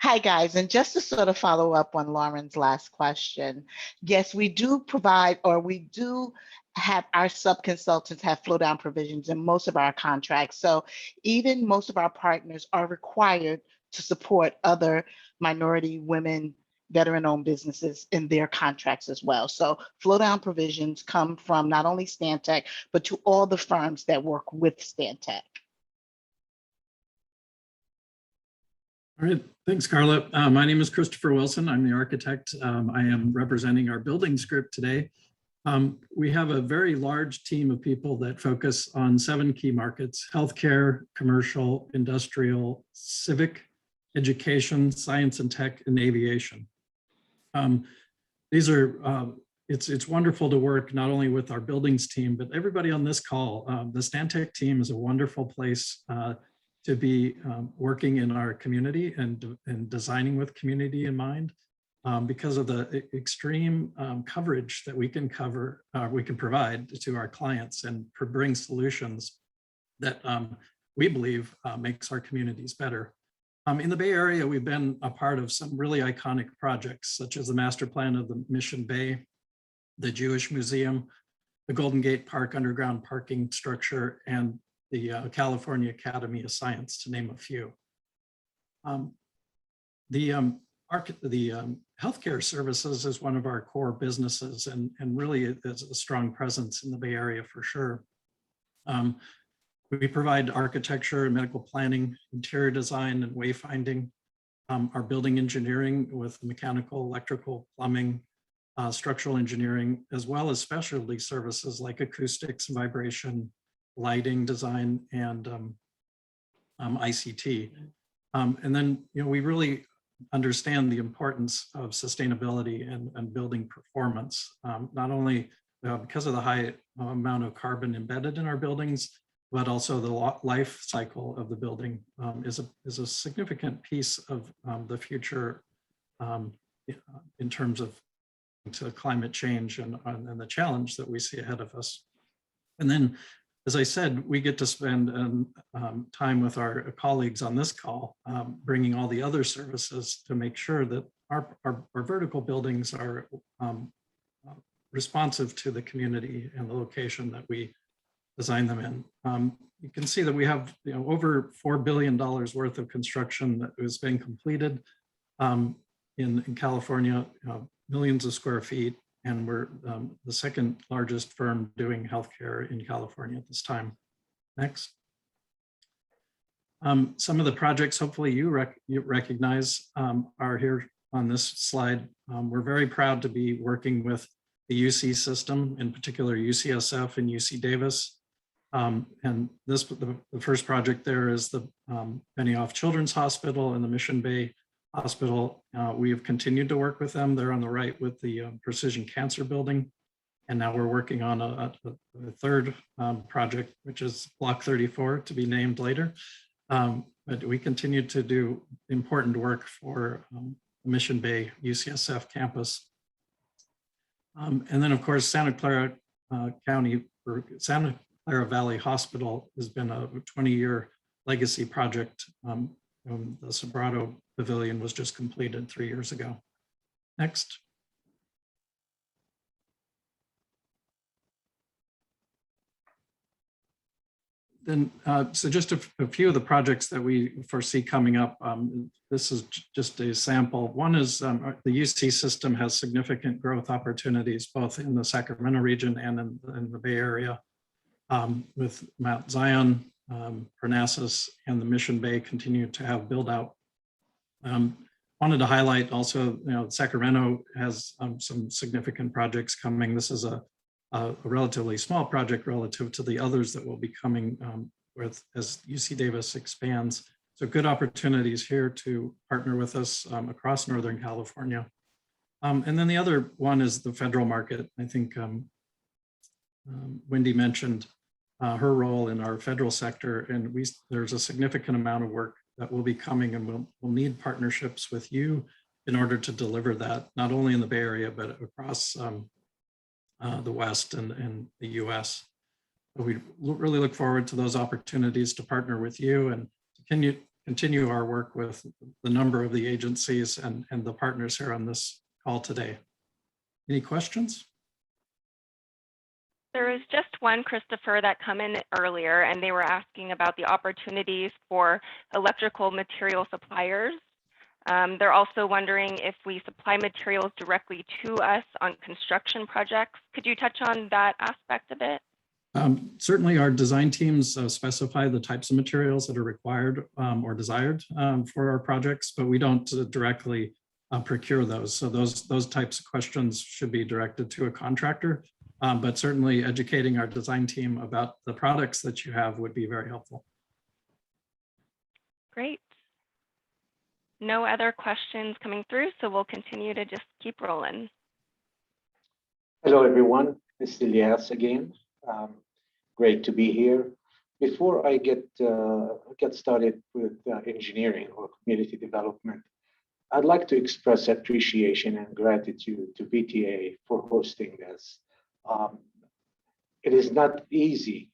Hi, guys. And just to sort of follow up on Lauren's last question, yes, we do provide, or we do have our sub-consultants have flow down provisions in most of our contracts. So even most of our partners are required to support other minority, women, veteran-owned businesses in their contracts as well. So flow down provisions come from not only Stantec, but to all the firms that work with Stantec. All right, thanks, Carla. My name is Christopher Wilson. I'm the architect. I am representing our buildings group today. We have a very large team of people that focus on 7 key markets: healthcare, commercial, industrial, civic, education, science and tech, and aviation. These are, it's wonderful to work not only with our buildings team, but everybody on this call. The Stantec team is a wonderful place to be working in our community and designing with community in mind. Because of the extreme coverage that we can provide to our clients and bring solutions that we believe makes our communities better. In the Bay Area, we've been a part of some really iconic projects, such as the master plan of the Mission Bay, the Jewish Museum, the Golden Gate Park underground parking structure, and the California Academy of Science, to name a few. The healthcare services is one of our core businesses, and really is a strong presence in the Bay Area for sure. We provide architecture and medical planning, interior design and wayfinding, our building engineering with mechanical, electrical, plumbing, structural engineering, as well as specialty services like acoustics, vibration, lighting design, and ICT. And then, we really understand the importance of sustainability and building performance, not only because of the high amount of carbon embedded in our buildings, but also the life cycle of the building is a significant piece of the future in terms of to climate change and the challenge that we see ahead of us. And then, as I said, we get to spend time with our colleagues on this call, bringing all the other services to make sure that our vertical buildings are responsive to the community and the location that we design them in. You can see that we have over $4 billion worth of construction that has been completed in California, millions of square feet, and we're the second largest firm doing healthcare in California at this time. Next. Some of the projects hopefully you recognize are here on this slide. We're very proud to be working with the UC system, in particular UCSF and UC Davis. And the first project there is the Benioff Children's Hospital and the Mission Bay Hospital. We have continued to work with them. They're on the right with the Precision Cancer Building. And now we're working on a third project, which is Block 34, to be named later. But we continue to do important work for Mission Bay UCSF campus. And then, of course, Santa Clara County, or Santa Clara Valley Hospital has been a 20-year legacy project. The Sobrato Pavilion was just completed 3 years ago. Next. Then, so just a few of the projects that we foresee coming up. This is just a sample. One is the UC system has significant growth opportunities, both in the Sacramento region and in the Bay Area, with Mount Zion, Parnassus, and the Mission Bay continue to have build out. Wanted to highlight also, Sacramento has some significant projects coming. This is a relatively small project relative to the others that will be coming as UC Davis expands. So good opportunities here to partner with us across Northern California. And then the other one is the federal market. I think Wendy mentioned her role in our federal sector, and there's a significant amount of work that will be coming, and we'll need partnerships with you in order to deliver that, not only in the Bay Area, but across the West and the US. But we really look forward to those opportunities to partner with you and to continue our work with the number of the agencies and the partners here on this call today. Any questions? There was just one, Christopher, that come in earlier, and they were asking about the opportunities for electrical material suppliers. They're also wondering if we supply materials directly to us on construction projects. Could you touch on that aspect a bit? Certainly our design teams specify the types of materials that are required or desired for our projects, but we don't directly procure those. So those types of questions should be directed to a contractor, but certainly educating our design team about the products that you have would be very helpful. Great. No other questions coming through, so we'll continue to just keep rolling. Hello, everyone. It's Elias again. Great to be here. Before I get started with engineering or community development, I'd like to express appreciation and gratitude to VTA for hosting this. It is not easy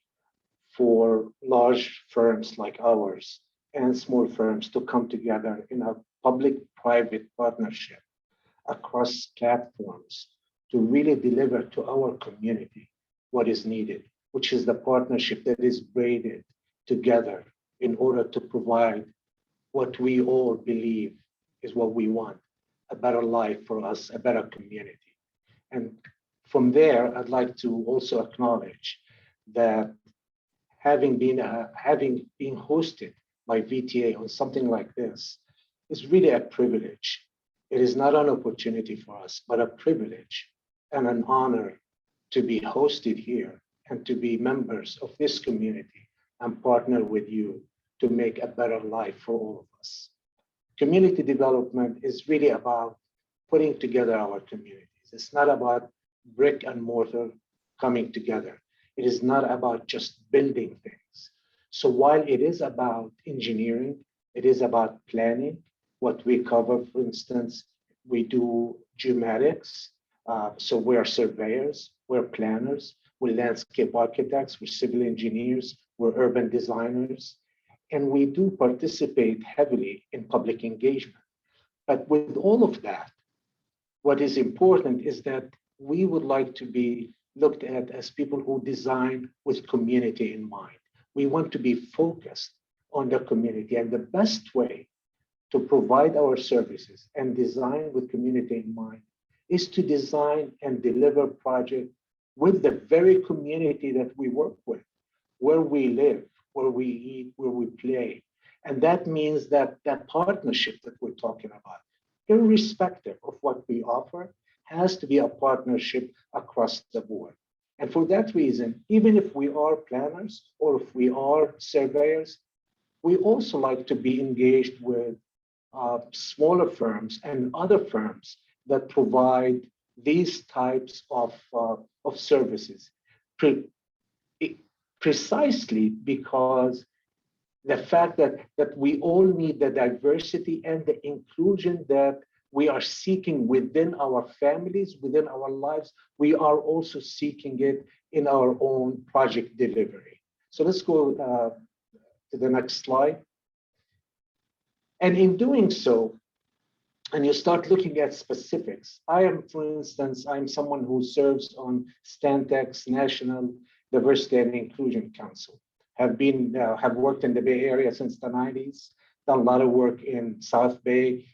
for large firms like ours and small firms to come together in a public-private partnership across platforms to really deliver to our community what is needed, which is the partnership that is braided together in order to provide what we all believe is what we want, a better life for us, a better community. And from there, I'd like to also acknowledge that having been hosted by VTA on something like this is really a privilege. It is not an opportunity for us, but a privilege and an honor to be hosted here and to be members of this community and partner with you to make a better life for all of us. Community development is really about putting together our communities. It's not about brick and mortar coming together. It is not about just building things. So while it is about engineering, it is about planning. What we cover, for instance, we do geomatics. So we're surveyors, we're planners, we're landscape architects, we're civil engineers, we're urban designers, and we do participate heavily in public engagement. But with all of that, what is important is that we would like to be looked at as people who design with community in mind. We want to be focused on the community, and the best way to provide our services and design with community in mind is to design and deliver projects with the very community that we work with, where we live, where we eat, where we play. And that means that that partnership that we're talking about, irrespective of what we offer, has to be a partnership across the board. And for that reason, even if we are planners or if we are surveyors, we also like to be engaged with smaller firms and other firms that provide these types of services, precisely because the fact that we all need the diversity and the inclusion that we are seeking within our families, within our lives, we are also seeking it in our own project delivery. So let's go to the next slide. And in doing so, and you start looking at specifics. I am, for instance, I'm someone who serves on Stantec's National Diversity and Inclusion Council. Have worked in the Bay Area since the 90s, done a lot of work in South Bay,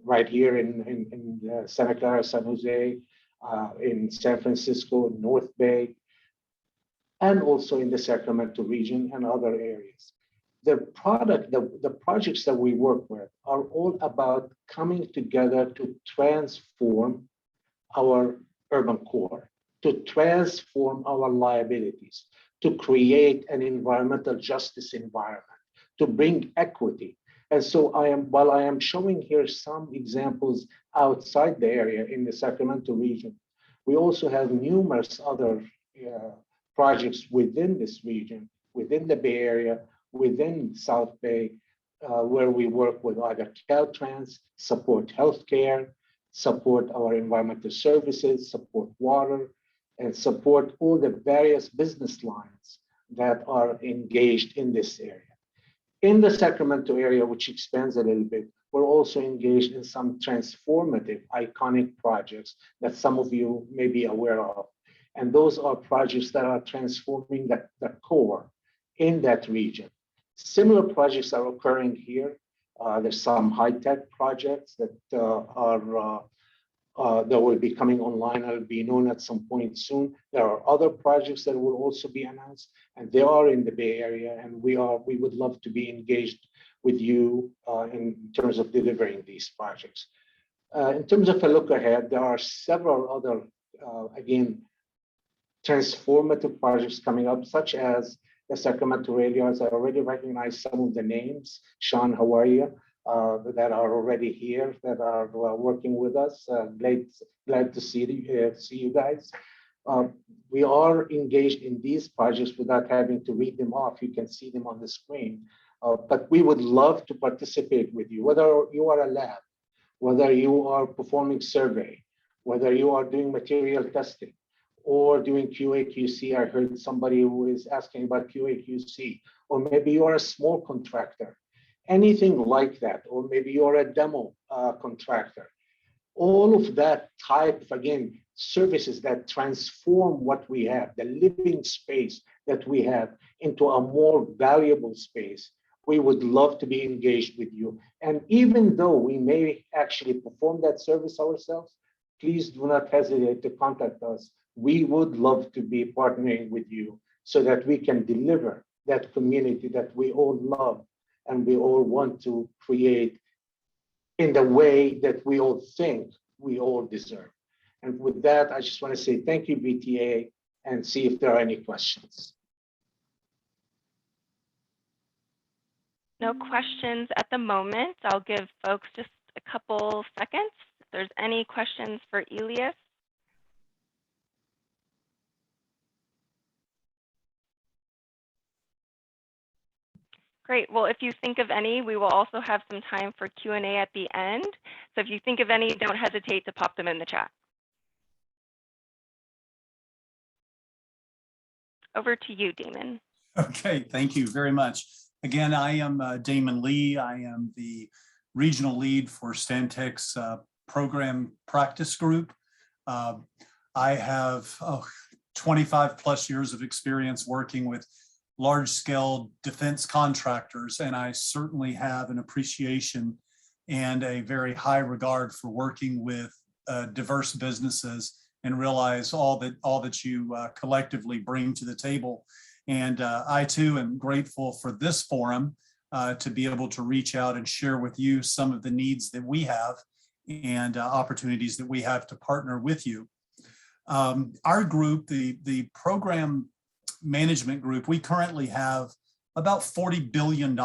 right here in Santa Clara, San Jose, in San Francisco, North Bay, and also in the Sacramento region and other areas. The projects that we work with are all about coming together to transform our urban core, to transform our liabilities, to create an environmental justice environment, to bring equity. And so while I am showing here some examples outside the area in the Sacramento region, we also have numerous other projects within this region, within the Bay Area, within South Bay, where we work with either Caltrans, support healthcare, support our environmental services, support water, and support all the various business lines that are engaged in this area. In the Sacramento area, which expands a little bit, we're also engaged in some transformative, iconic projects that some of you may be aware of. And those are projects that are transforming the core in that region. Similar projects are occurring here. There's some high-tech projects that are that will be coming online. I'll be known at some point soon. There are other projects that will also be announced, and they are in the Bay Area, and we would love to be engaged with you in terms of delivering these projects. In terms of a look ahead, there are several other, again, transformative projects coming up, such as the Sacramento Rail Yards. I already recognize some of the names. Sean, how are you? That are already here, that are working with us. Glad to see you guys. We are engaged in these projects without having to read them off. You can see them on the screen. But we would love to participate with you, whether you are a lab, whether you are performing survey, whether you are doing material testing, or doing QA/QC. I heard somebody who is asking about QA/QC, or maybe you are a small contractor, anything like that, or maybe you're a demo contractor. All of that type of, again, services that transform what we have, the living space that we have, into a more valuable space. We would love to be engaged with you. And even though we may actually perform that service ourselves, please do not hesitate to contact us. We would love to be partnering with you so that we can deliver that community that we all love and we all want to create in the way that we all think we all deserve. And with that, I just want to say thank you, BTA, and see if there are any questions. No questions at the moment. I'll give folks just a couple seconds. If there's any questions for Elias. Great. Well, if you think of any, we will also have some time for Q&A at the end. So if you think of any, don't hesitate to pop them in the chat. Over to you, Damon. Okay, thank you very much. Again, I am Damon Lee. I am the regional lead for Stantec's program practice group. I have 25 plus years of experience working with large-scale defense contractors, and I certainly have an appreciation and a very high regard for working with diverse businesses, and realize all that you collectively bring to the table. And I too am grateful for this forum to be able to reach out and share with you some of the needs that we have and opportunities that we have to partner with you. Our group, the program management group, we currently have about $40 billion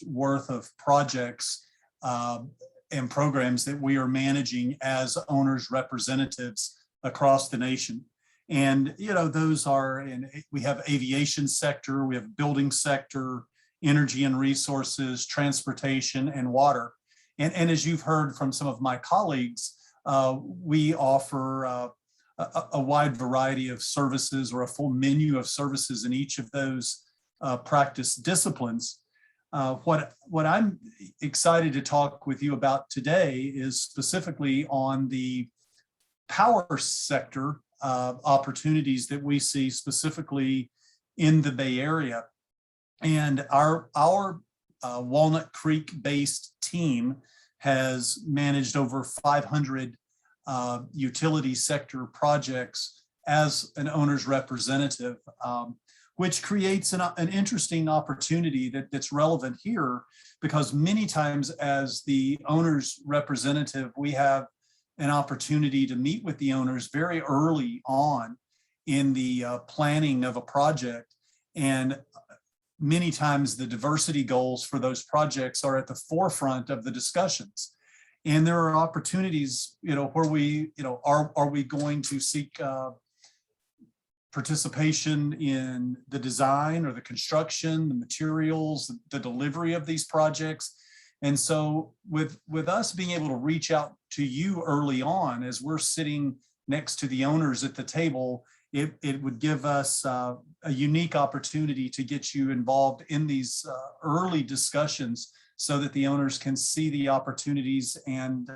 worth of projects and programs that we are managing as owners' representatives across the nation. And, you know, those are, we have aviation sector, we have building sector, energy and resources, transportation, and water. And as you've heard from some of my colleagues, we offer a wide variety of services, or a full menu of services in each of those practice disciplines. What I'm excited to talk with you about today is specifically on the power sector opportunities that we see specifically in the Bay Area. And our Walnut Creek-based team has managed over 500 utility sector projects as an owner's representative, which creates an interesting opportunity that's relevant here, because many times as the owner's representative, we have an opportunity to meet with the owners very early on in the planning of a project. And many times the diversity goals for those projects are at the forefront of the discussions. And there are opportunities, you know, where we, you know, are we going to seek participation in the design or the construction, the materials, the delivery of these projects? And so with us being able to reach out to you early on, as we're sitting next to the owners at the table, it would give us a unique opportunity to get you involved in these early discussions, so that the owners can see the opportunities and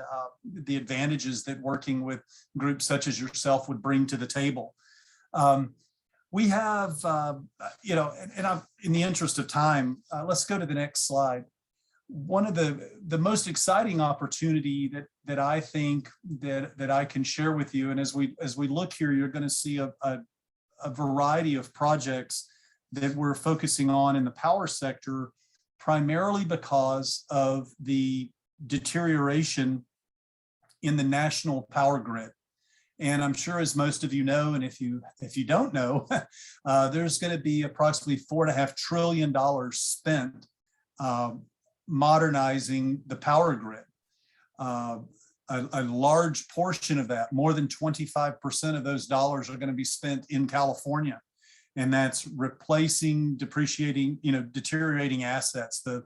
the advantages that working with groups such as yourself would bring to the table. We have, you know, and in the interest of time, let's go to the next slide. one of the most exciting opportunity that I think that I can share with you, and as we look here, you're going to see a variety of projects that we're focusing on in the power sector, primarily because of the deterioration in the national power grid. And I'm sure, as most of you know, and if you don't know, there's going to be approximately $4.5 trillion spent modernizing the power grid. A large portion of that, more than 25% of those dollars, are going to be spent in California, and that's replacing deteriorating assets, the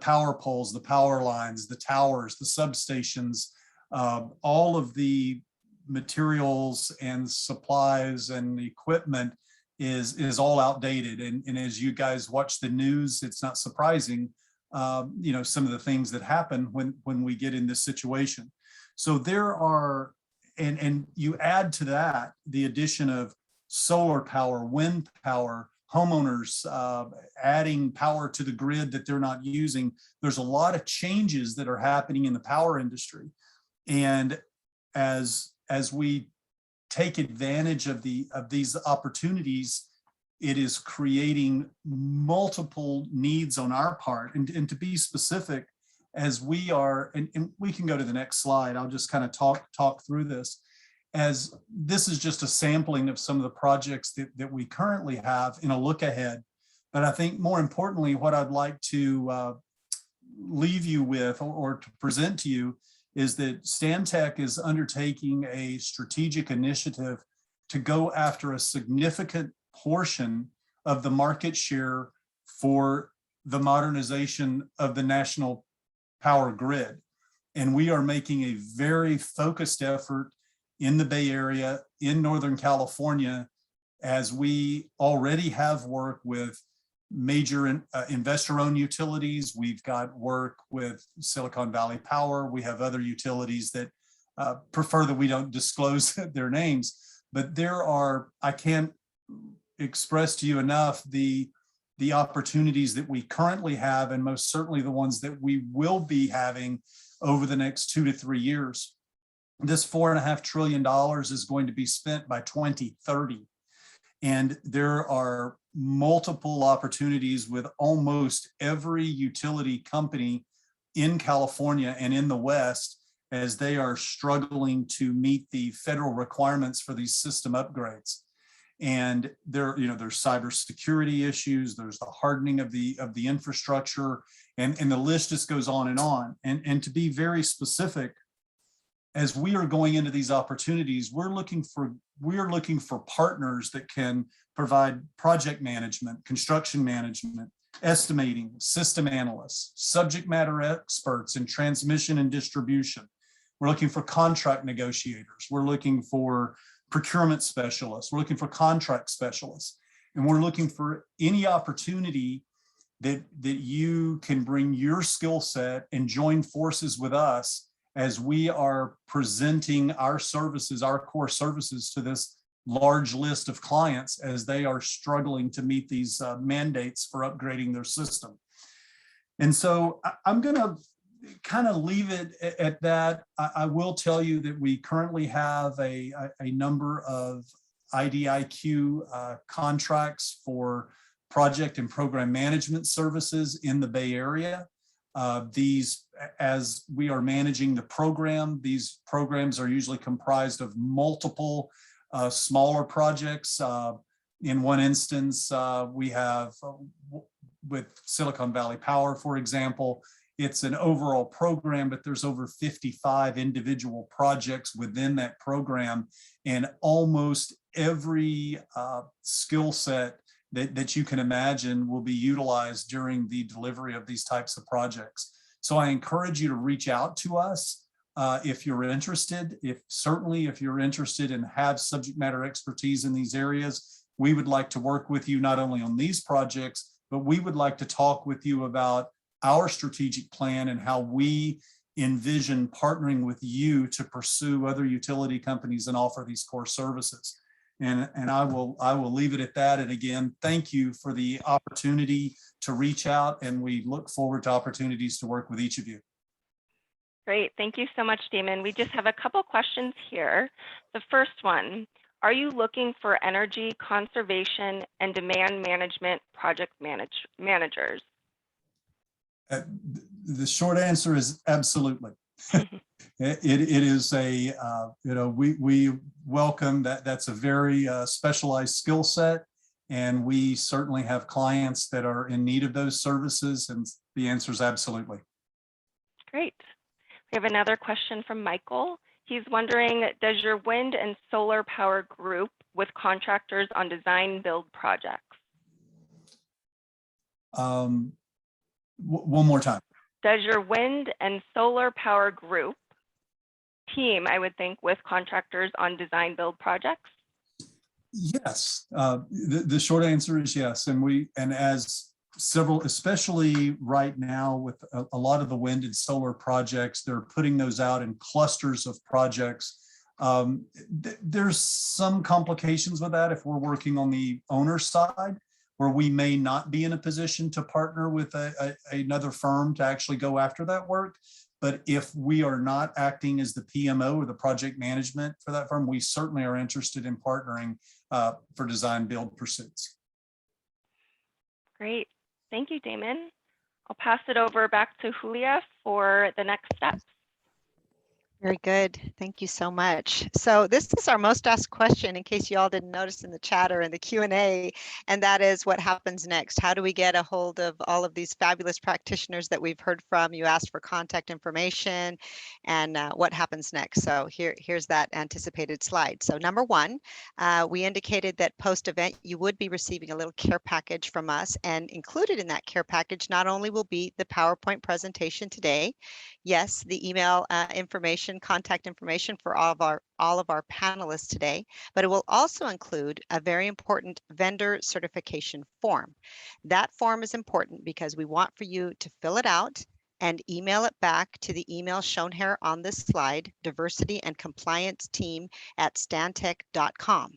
power poles, the power lines, the towers, the substations, all of the materials and supplies and equipment is all outdated. And as you guys watch the news, it's not surprising, some of the things that happen when we get in this situation. So there are, and you add to that the addition of solar power, wind power, homeowners adding power to the grid that they're not using. There's a lot of changes that are happening in the power industry. And as we take advantage of these opportunities, it is creating multiple needs on our part. And to be specific, as we are, and we can go to the next slide, I'll just kind of talk through this, as this is just a sampling of some of the projects that we currently have in a look ahead. But I think more importantly, what I'd like to leave you with or to present to you is that Stantec is undertaking a strategic initiative to go after a significant portion of the market share for the modernization of the national power grid. And we are making a very focused effort in the Bay Area, in Northern California, as we already have work with major investor-owned utilities. We've got work with Silicon Valley Power. We have other utilities that prefer that we don't disclose their names, but there are, I can't express to you enough the opportunities that we currently have, and most certainly the ones that we will be having over the next 2 to 3 years. This $4.5 trillion is going to be spent by 2030. And there are multiple opportunities with almost every utility company in California and in the West, as they are struggling to meet the federal requirements for these system upgrades. And there's cybersecurity issues, there's the hardening of the infrastructure, and the list just goes on and on. And to be very specific, as we are going into these opportunities, we're looking for partners that can provide project management, construction management, estimating, system analysts, subject matter experts in transmission and distribution. We're looking for contract negotiators. We're looking for procurement specialists. We're looking for contract specialists. And we're looking for any opportunity that you can bring your skill set and join forces with us as we are presenting our services, our core services, to this large list of clients as they are struggling to meet these mandates for upgrading their system. And so I'm going to kind of leave it at that. I will tell you that we currently have a number of IDIQ contracts for project and program management services in the Bay Area. These, as we are managing the program, these programs are usually comprised of multiple smaller projects. In one instance, we have with Silicon Valley Power, for example, it's an overall program, but there's over 55 individual projects within that program, and almost every skill set that you can imagine will be utilized during the delivery of these types of projects. So I encourage you to reach out to us if you're interested. Certainly if you're interested and have subject matter expertise in these areas, we would like to work with you not only on these projects, but we would like to talk with you about our strategic plan and how we envision partnering with you to pursue other utility companies and offer these core services. And I will leave it at that. And again, thank you for the opportunity to reach out, and we look forward to opportunities to work with each of you. Great. Thank you so much, Damon. We just have a couple questions here. The first one, are you looking for energy conservation and demand management project managers? The short answer is absolutely. It is a, we welcome that. That's a very specialized skill set. And we certainly have clients that are in need of those services. And the answer is absolutely. Great. We have another question from Michael. He's wondering, does your wind and solar power group with contractors on design build projects? One more time. Does your wind and solar power group team, I would think, with contractors on design build projects? Yes, the short answer is yes. And as several, especially right now with a lot of the wind and solar projects, they're putting those out in clusters of projects. There's some complications with that if we're working on the owner side, where we may not be in a position to partner with another firm to actually go after that work. But if we are not acting as the PMO or the project management for that firm, we certainly are interested in partnering for design build pursuits. Great. Thank you, Damon. I'll pass it over back to Julia for the next steps. Very good. Thank you so much. So this is our most asked question, in case you all didn't notice in the chat or in the Q&A, and that is, what happens next? How do we get a hold of all of these fabulous practitioners that we've heard from? You asked for contact information, and what happens next? So here's that anticipated slide. So number one, we indicated that post-event you would be receiving a little care package from us, and included in that care package not only will be the PowerPoint presentation today, yes, the email information, contact information for all of our panelists today, but it will also include a very important vendor certification form. That form is important because we want for you to fill it out and email it back to the email shown here on this slide, diversity and compliance team at stantec.com.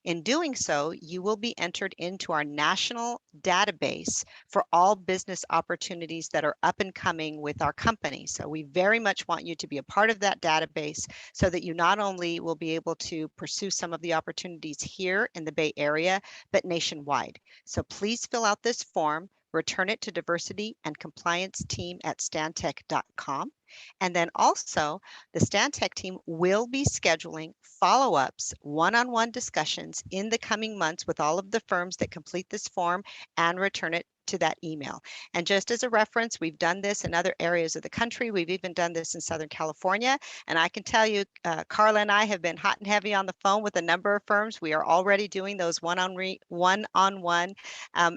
In doing so, you will be entered into our national database for all business opportunities that are up and coming with our company. So we very much want you to be a part of that database so that you not only will be able to pursue some of the opportunities here in the Bay Area, but nationwide. So please fill out this form, return it to diversity and compliance team at stantec.com. And then also the Stantec team will be scheduling follow-ups, one-on-one discussions in the coming months with all of the firms that complete this form and return it to that email. And just as a reference, we've done this in other areas of the country. We've even done this in Southern California. And I can tell you, Carla and I have been hot and heavy on the phone with a number of firms. We are already doing those one-on-one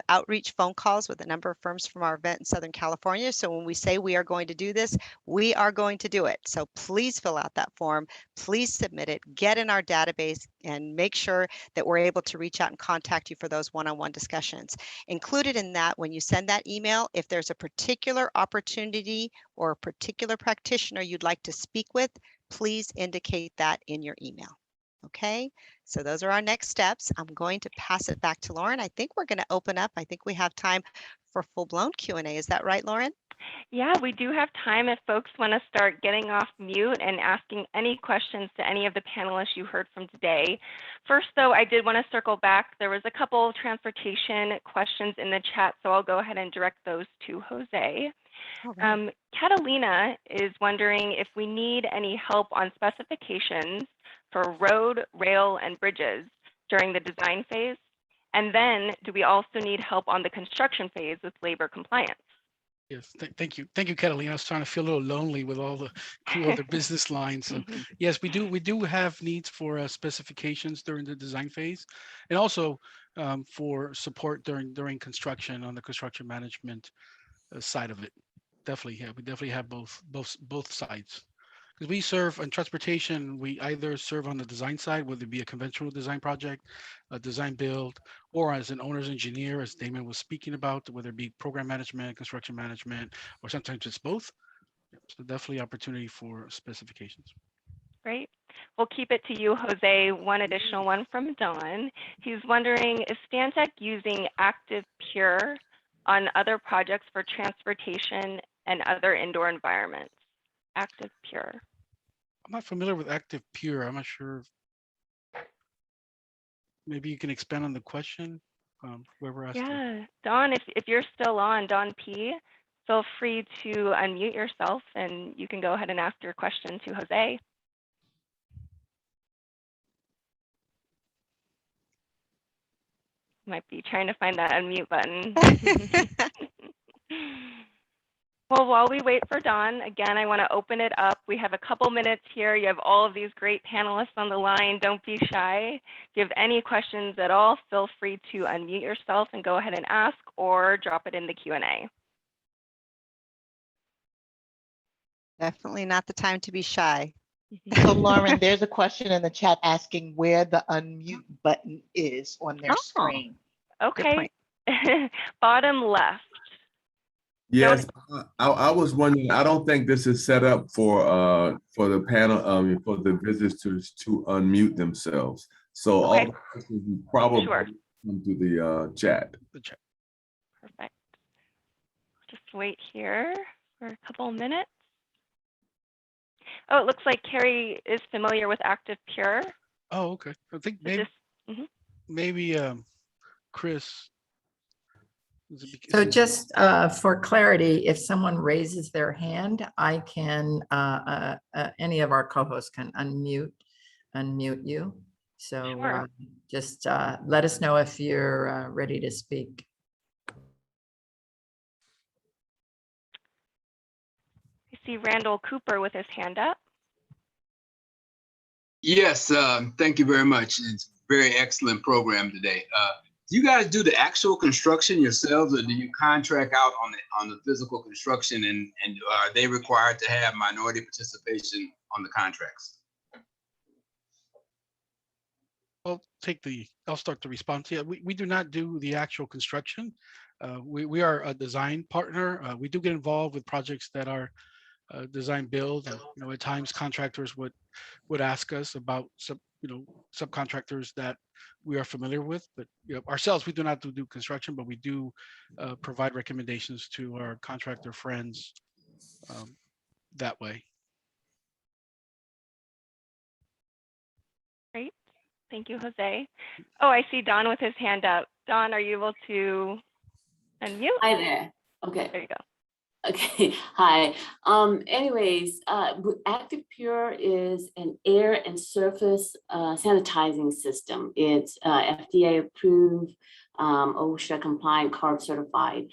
outreach phone calls with a number of firms from our event in Southern California. So when we say we are going to do this, we are going to do it. So please fill out that form. Please submit it, get in our database, and make sure that we're able to reach out and contact you for those one-on-one discussions. Included in that, when you send that email, if there's a particular opportunity or a particular practitioner you'd like to speak with, please indicate that in your email. Okay, so those are our next steps. I'm going to pass it back to Lauren. I think we're going to open up. I think we have time for full-blown Q&A. Is that right, Lauren? Yeah, we do have time if folks want to start getting off mute and asking any questions to any of the panelists you heard from today. First, though, I did want to circle back. There was a couple transportation questions in the chat, so I'll go ahead and direct those to Jose. Right. Catalina is wondering if we need any help on specifications for road, rail, and bridges during the design phase. And then do we also need help on the construction phase with labor compliance? Yes, thank you, Catalina. I was starting to feel a little lonely with all the two other business lines. So yes, we do have needs for specifications during the design phase, and also for support during construction on the construction management side of it. Definitely, yeah, we definitely have both sides. Because we serve on transportation, we either serve on the design side, whether it be a conventional design project, a design build, or as an owner's engineer, as Damon was speaking about, whether it be program management, construction management, or sometimes it's both. So definitely opportunity for specifications. Great. We'll keep it to you, Jose. One additional one from Don. He's wondering, is Stantec using Active Pure on other projects for transportation and other indoor environments? Active Pure. I'm not familiar with Active Pure. I'm not sure. Maybe you can expand on the question, whoever asked it. Yeah, Don, if you're still on, Don P, feel free to unmute yourself and you can go ahead and ask your question to Jose. Might be trying to find that unmute button. Well, while we wait for Don, again, I want to open it up. We have a couple minutes here. You have all of these great panelists on the line. Don't be shy. If you have any questions at all, feel free to unmute yourself and go ahead and ask or drop it in the Q&A. Definitely not the time to be shy. So Lauren, there's a question in the chat asking where the unmute button is on their screen. Okay, bottom left. Yes, I was wondering, I don't think this is set up for the panel, for the visitors to unmute themselves. So all the questions will probably come to the chat. Perfect. Just wait here for a couple of minutes. Oh, it looks like Carrie is familiar with Active Pure. Oh, okay. I think maybe, maybe Chris. So just for clarity, if someone raises their hand, I can, any of our co-hosts can unmute you. So just let us know if you're ready to speak. I see Randall Cooper with his hand up. Yes, thank you very much. It's a very excellent program today. Do you guys do the actual construction yourselves, or do you contract out on the physical construction, and are they required to have minority participation on the contracts? I'll start the response. Yeah, we do not do the actual construction. We are a design partner. We do get involved with projects that are design build, and at times contractors would ask us about subcontractors that we are familiar with, but ourselves, we do not do construction, but we do provide recommendations to our contractor friends that way. Great, thank you, Jose. Oh, I see Don with his hand up. Don, are you able to unmute? Hi there. Okay. There you go. Okay, hi. Anyways, Active Pure is an air and surface sanitizing system. It's FDA approved, OSHA compliant, CARB certified.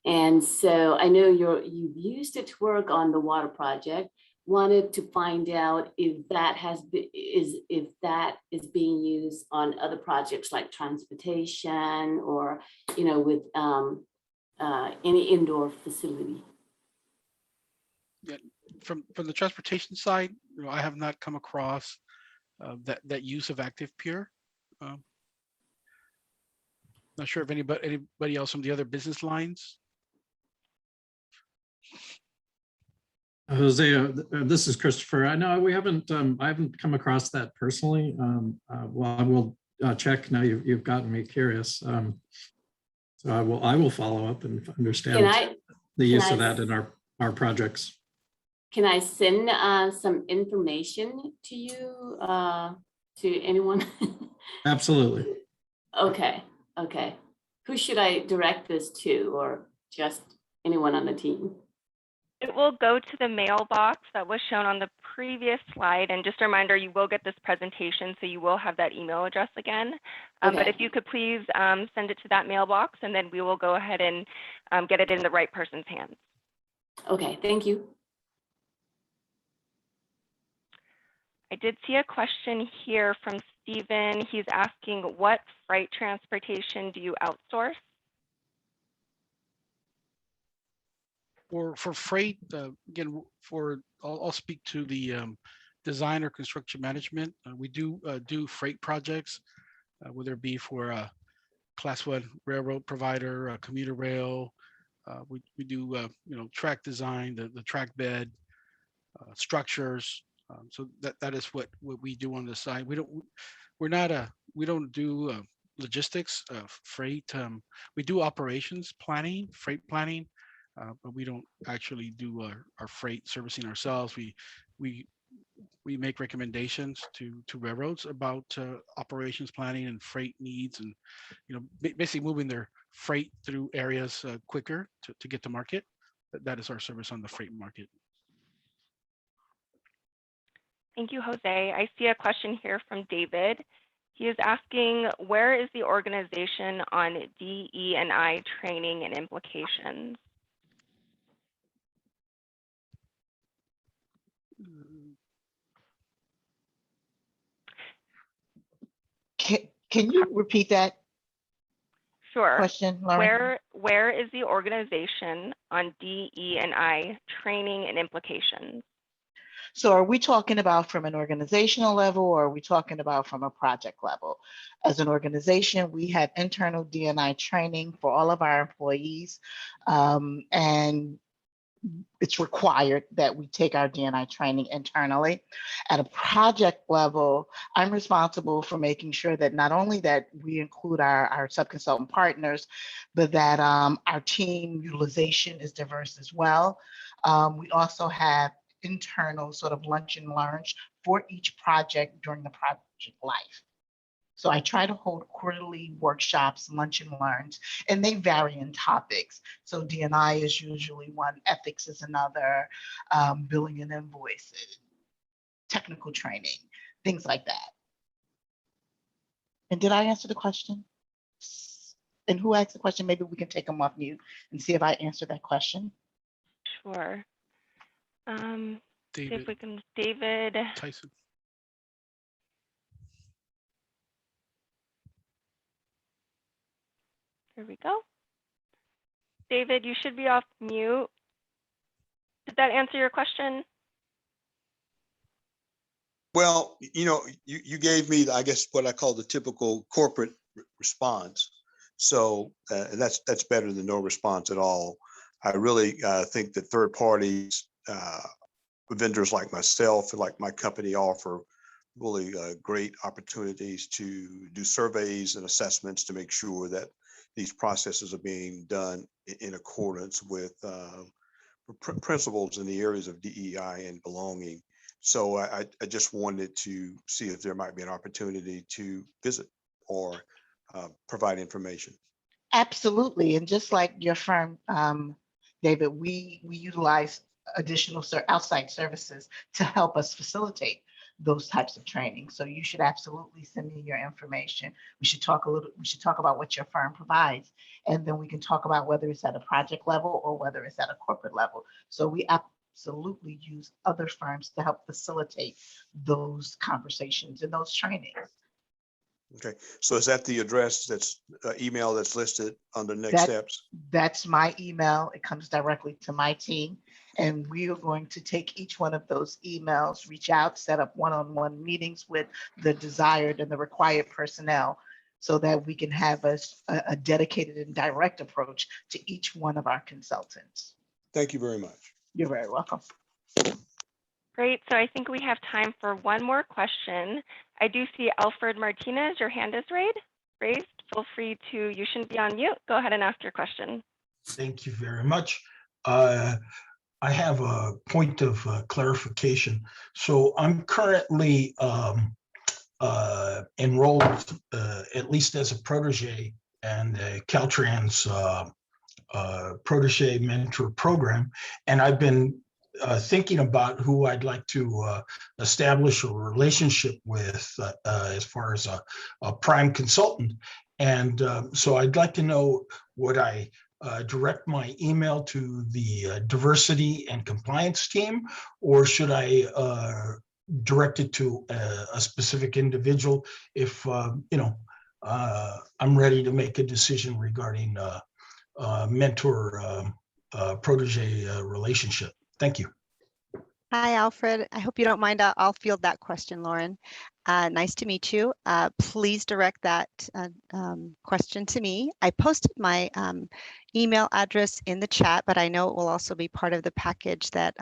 And so I know you've used it to work on the water project. Wanted to find out if that is being used on other projects like transportation or with any indoor facility. Yeah, from the transportation side, I have not come across that use of Active Pure. Not sure if anybody else from the other business lines. Jose, this is Christopher. I know we haven't. I haven't come across that personally. Well, I will check now. You've gotten me curious. So I will follow up and understand the use of that in our projects. Can I send some information to you, to anyone? Absolutely. Okay. Who should I direct this to, or just anyone on the team? It will go to the mailbox that was shown on the previous slide. And just a reminder, you will get this presentation, so you will have that email address again. But if you could please send it to that mailbox, and then we will go ahead and get it in the right person's hands. Okay, thank you. I did see a question here from Stephen. He's asking, what freight transportation do you outsource? For freight, again, I'll speak to the design or construction management. We do freight projects, whether it be for a Class 1 railroad provider, a commuter rail. We do track design, the track bed, structures. So that is what we do on the side. We don't do logistics, freight. We do operations planning, freight planning, but we don't actually do our freight servicing ourselves. We make recommendations to railroads about operations planning and freight needs, and basically moving their freight through areas quicker to get to market. That is our service on the freight market. Thank you, Jose. I see a question here from David. He is asking, where is the organization on DE&I training and implications? Can you repeat that Sure. question, Lauren? Where is the organization on DE&I training and implications? So are we talking about from an organizational level, or are we talking about from a project level? As an organization, we have internal D&I training for all of our employees, and it's required that we take our D&I training internally. At a project level, I'm responsible for making sure that not only that we include our sub-consultant partners, but that our team utilization is diverse as well. We also have internal sort of lunch and learns for each project during the project life. So I try to hold quarterly workshops, lunch and learns, and they vary in topics. So D&I is usually one, ethics is another, billing and invoices, technical training, things like that. And did I answer the question? And who asked the question? Maybe we can take them off mute and see if I answered that question. Sure. See David if we can, David Tyson. Here we go. David, you should be off mute. Did that answer your question? Well, you gave me, I guess, what I call the typical corporate response. So and that's better than no response at all. I really think that third parties, vendors like myself and like my company, offer really great opportunities to do surveys and assessments to make sure that these processes are being done in accordance with principles in the areas of DEI and belonging. So I just wanted to see if there might be an opportunity to visit or provide information. Absolutely. And just like your firm, David, we utilize additional outside services to help us facilitate those types of training. So you should absolutely send me your information. We should talk about what your firm provides, and then we can talk about whether it's at a project level or whether it's at a corporate level. So we absolutely use other firms to help facilitate those conversations and those trainings. Okay, so is that the address that's email that's listed under next steps? That's my email. It comes directly to my team. And we are going to take each one of those emails, reach out, set up one-on-one meetings with the desired and the required personnel so that we can have a dedicated and direct approach to each one of our consultants. Thank you very much. You're very welcome. Great. So I think we have time for one more question. I do see Alfred Martinez, your hand is raised. Feel free to, you shouldn't be on mute. Go ahead and ask your question. Thank you very much. I have a point of clarification. So I'm currently enrolled, at least as a protege, and Caltrans protege mentor program. And I've been thinking about who I'd like to establish a relationship with as far as a prime consultant. And so I'd like to know, would I direct my email to the diversity and compliance team, or should I direct it to a specific individual if I'm ready to make a decision regarding mentor protege relationship? Thank you. Hi, Alfred. I hope you don't mind. I'll field that question, Lauren. Nice to meet you. Please direct that question to me. I posted my email address in the chat, but I know it will also be part of the package that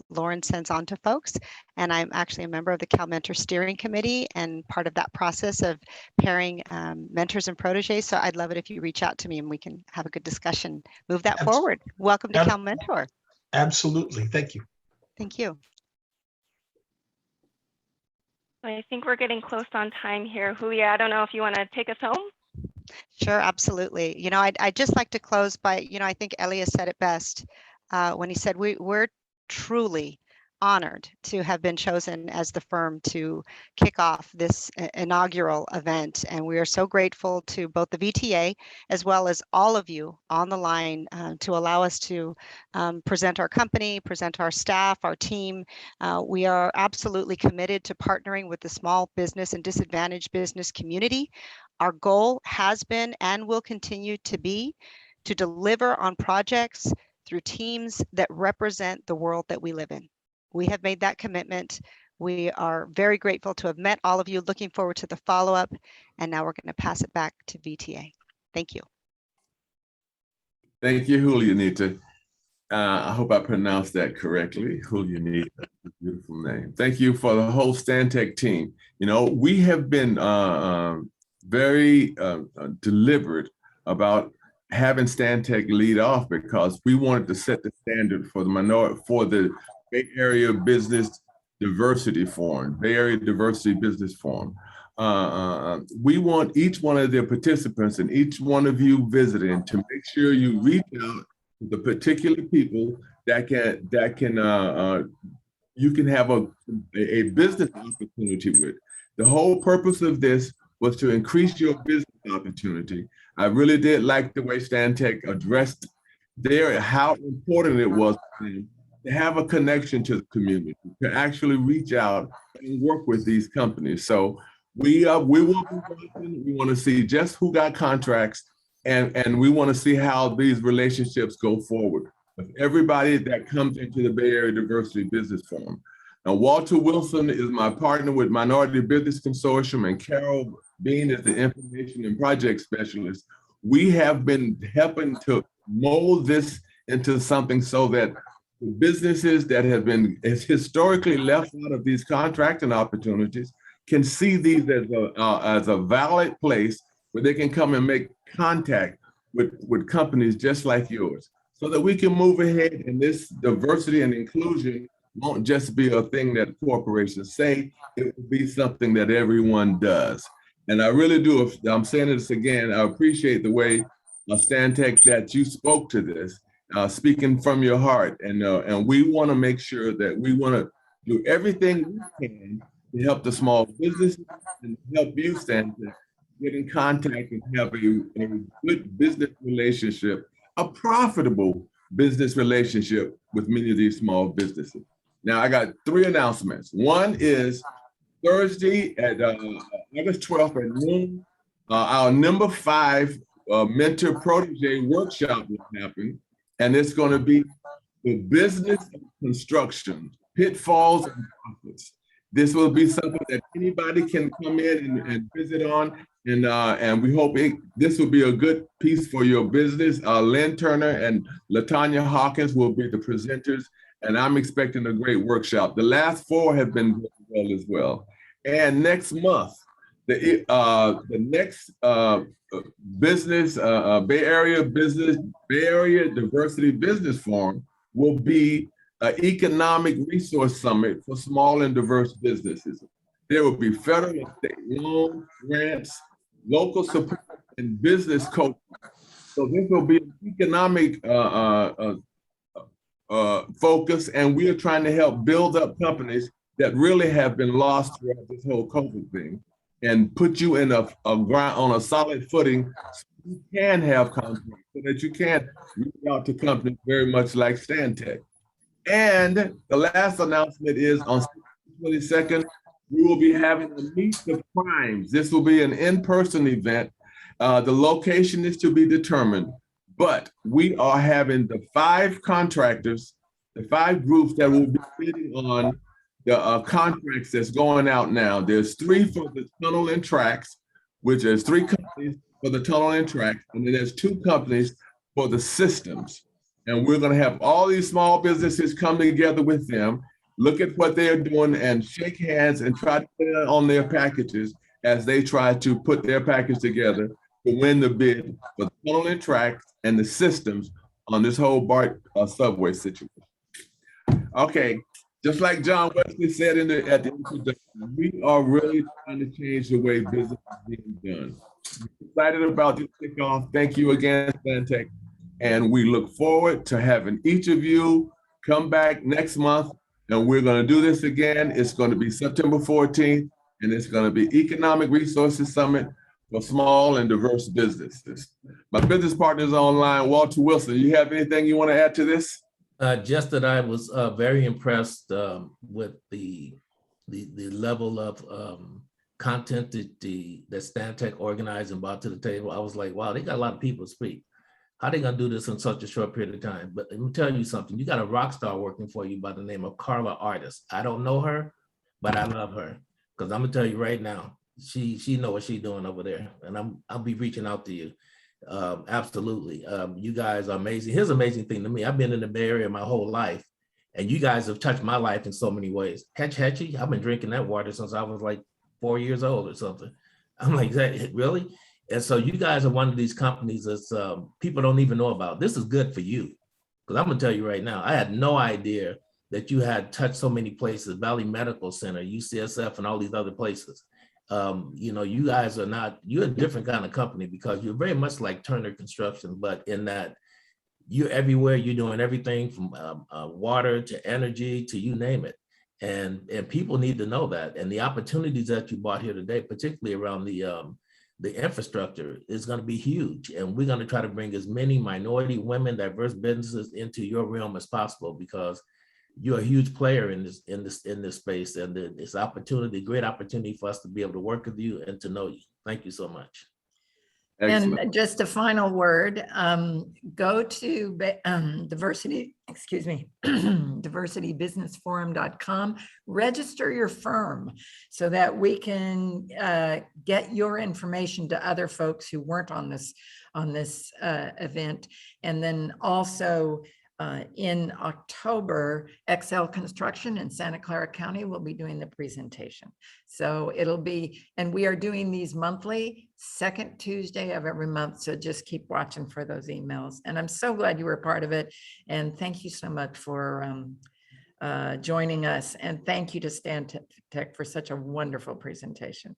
Lauren sends on to folks. And I'm actually a member of the CalMentor Steering Committee and part of that process of pairing mentors and proteges. So I'd love it if you reach out to me and we can have a good discussion, move that forward. Welcome to CalMentor. Absolutely. Thank you. Thank you. I think we're getting close on time here. Julia, I don't know if you want to take us home? Sure, absolutely. You know, I'd just like to close by, you know, I think Elias said it best when he said we're truly honored to have been chosen as the firm to kick off this inaugural event. And we are so grateful to both the VTA as well as all of you on the line to allow us to present our company, present our staff, our team. We are absolutely committed to partnering with the small business and disadvantaged business community. Our goal has been and will continue to be to deliver on projects through teams that represent the world that we live in. We have made that commitment. We are very grateful to have met all of you, looking forward to the follow-up. And now we're going to pass it back to VTA. Thank you. Thank you, Julianita. I hope I pronounced that correctly. Julianita, beautiful name. Thank you for the whole Stantec team. You know, we have been very deliberate about having Stantec lead off because we wanted to set the standard for the Bay Area Business Diversity Forum, Bay Area Diversity Business Forum. We want each one of the participants and each one of you visiting to make sure you reach out to the particular people that you can have a business opportunity with. The whole purpose of this was to increase your business opportunity. I really did like the way Stantec addressed how important it was to have a connection to the community, to actually reach out and work with these companies. So we will be watching. We want to see just who got contracts, and we want to see how these relationships go forward with everybody that comes into the Bay Area Diversity Business Forum. Now, Walter Wilson is my partner with Minority Business Consortium, and Carol Bean is the Information and Project Specialist. We have been helping to mold this into something so that the businesses that have been historically left out of these contracting opportunities can see these as a valid place where they can come and make contact with companies just like yours, so that we can move ahead and this diversity and inclusion won't just be a thing that corporations say, it will be something that everyone does. And I really do, I'm saying this again, I appreciate the way, Stantec, that you spoke to this, speaking from your heart. And we want to make sure that we want to do everything we can to help the small business and help you, Stantec, get in contact and have a good business relationship, a profitable business relationship with many of these small businesses. Now, I got 3 announcements. One is Thursday at August 12th at noon, our number 5 Mentor Protege workshop will happen. And it's going to be the business of construction, pitfalls and profits. This will be something that anybody can come in and visit on. And we hope this will be a good piece for your business. Lynn Turner and LaTanya Hawkins will be the presenters. And I'm expecting a great workshop. The last 4 have been well as well. And next month, the next Bay Area Diversity Business Forum will be an economic resource summit for small and diverse businesses. There will be federal and state loans, grants, local support, and business coaching. So this will be an economic focus, and we are trying to help build up companies that really have been lost throughout this whole COVID thing, and put you in a ground on a solid footing so you can have contracts, so that you can reach out to companies very much like Stantec. And the last announcement is on September 22nd, we will be having a Meet the Primes. This will be an in-person event. The location is to be determined, but we are having the 5 contractors the 5 groups that will be bidding on the contracts that's going out now. There's 3 for the tunnel and tracks, which is 3 companies for the tunnel and tracks, and then there's 2 companies for the systems. And we're gonna have all these small businesses come together with them, look at what they're doing and shake hands and try to put it on their packages as they try to put their package together to win the bid for the tunnel and tracks and the systems on this whole BART subway situation. Okay, just like John Wesley said at the introduction, we are really trying to change the way business is being done. We're excited about this kickoff. Thank you again, Stantec. And we look forward to having each of you come back next month. And we're going to do this again. It's going to be September 14th, and it's going to be Economic Resources Summit for small and diverse businesses. My business partners online, Walter Wilson, you have anything you want to add to this? Just that I was very impressed with the level of content that Stantec organized and brought to the table. I was like, wow, they got a lot of people to speak. How they gonna do this in such a short period of time? But let me tell you something. You got a rock star working for you by the name of Carla Ardis. I don't know her, but I love her because I'm gonna tell you right now, she know what she's doing over there, and I'll be reaching out to you. Absolutely, you guys are amazing. Here's an amazing thing to me. I've been in the Bay Area my whole life, and you guys have touched my life in so many ways. Hetchy, I've been drinking that water since I was like 4 years old or something. I'm like, that really? And so you guys are one of these companies that people don't even know about. This is good for you. Because I'm gonna tell you right now, I had no idea that you had touched so many places, Valley Medical Center, UCSF, and all these other places. You know, you guys are not, you're a different kind of company because you're very much like Turner Construction, but in that you're everywhere, you're doing everything from water to energy to you name it. And people need to know that. And the opportunities that you brought here today, particularly around the infrastructure, is going to be huge. And we're going to try to bring as many minority, women, diverse businesses into your realm as possible because you're a huge player in this space. And it's opportunity, great opportunity for us to be able to work with you and to know you. Thank you so much. Excellent. And just a final word, go to diversitybusinessforum.com, register your firm so that we can get your information to other folks who weren't on this event. And then also in October, XL Construction in Santa Clara County will be doing the presentation. So it'll be, and we are doing these monthly, second Tuesday of every month. So just keep watching for those emails. And I'm so glad you were a part of it. And thank you so much for joining us. And thank you to Stantec for such a wonderful presentation.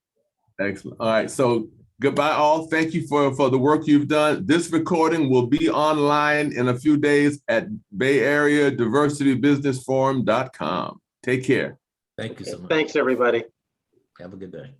Excellent. All right. So goodbye all. Thank you for the work you've done. This recording will be online in a few days at Bay Area DiversityBusinessForum.com. Take care. Thank you so much. Thanks, everybody. Have a good day.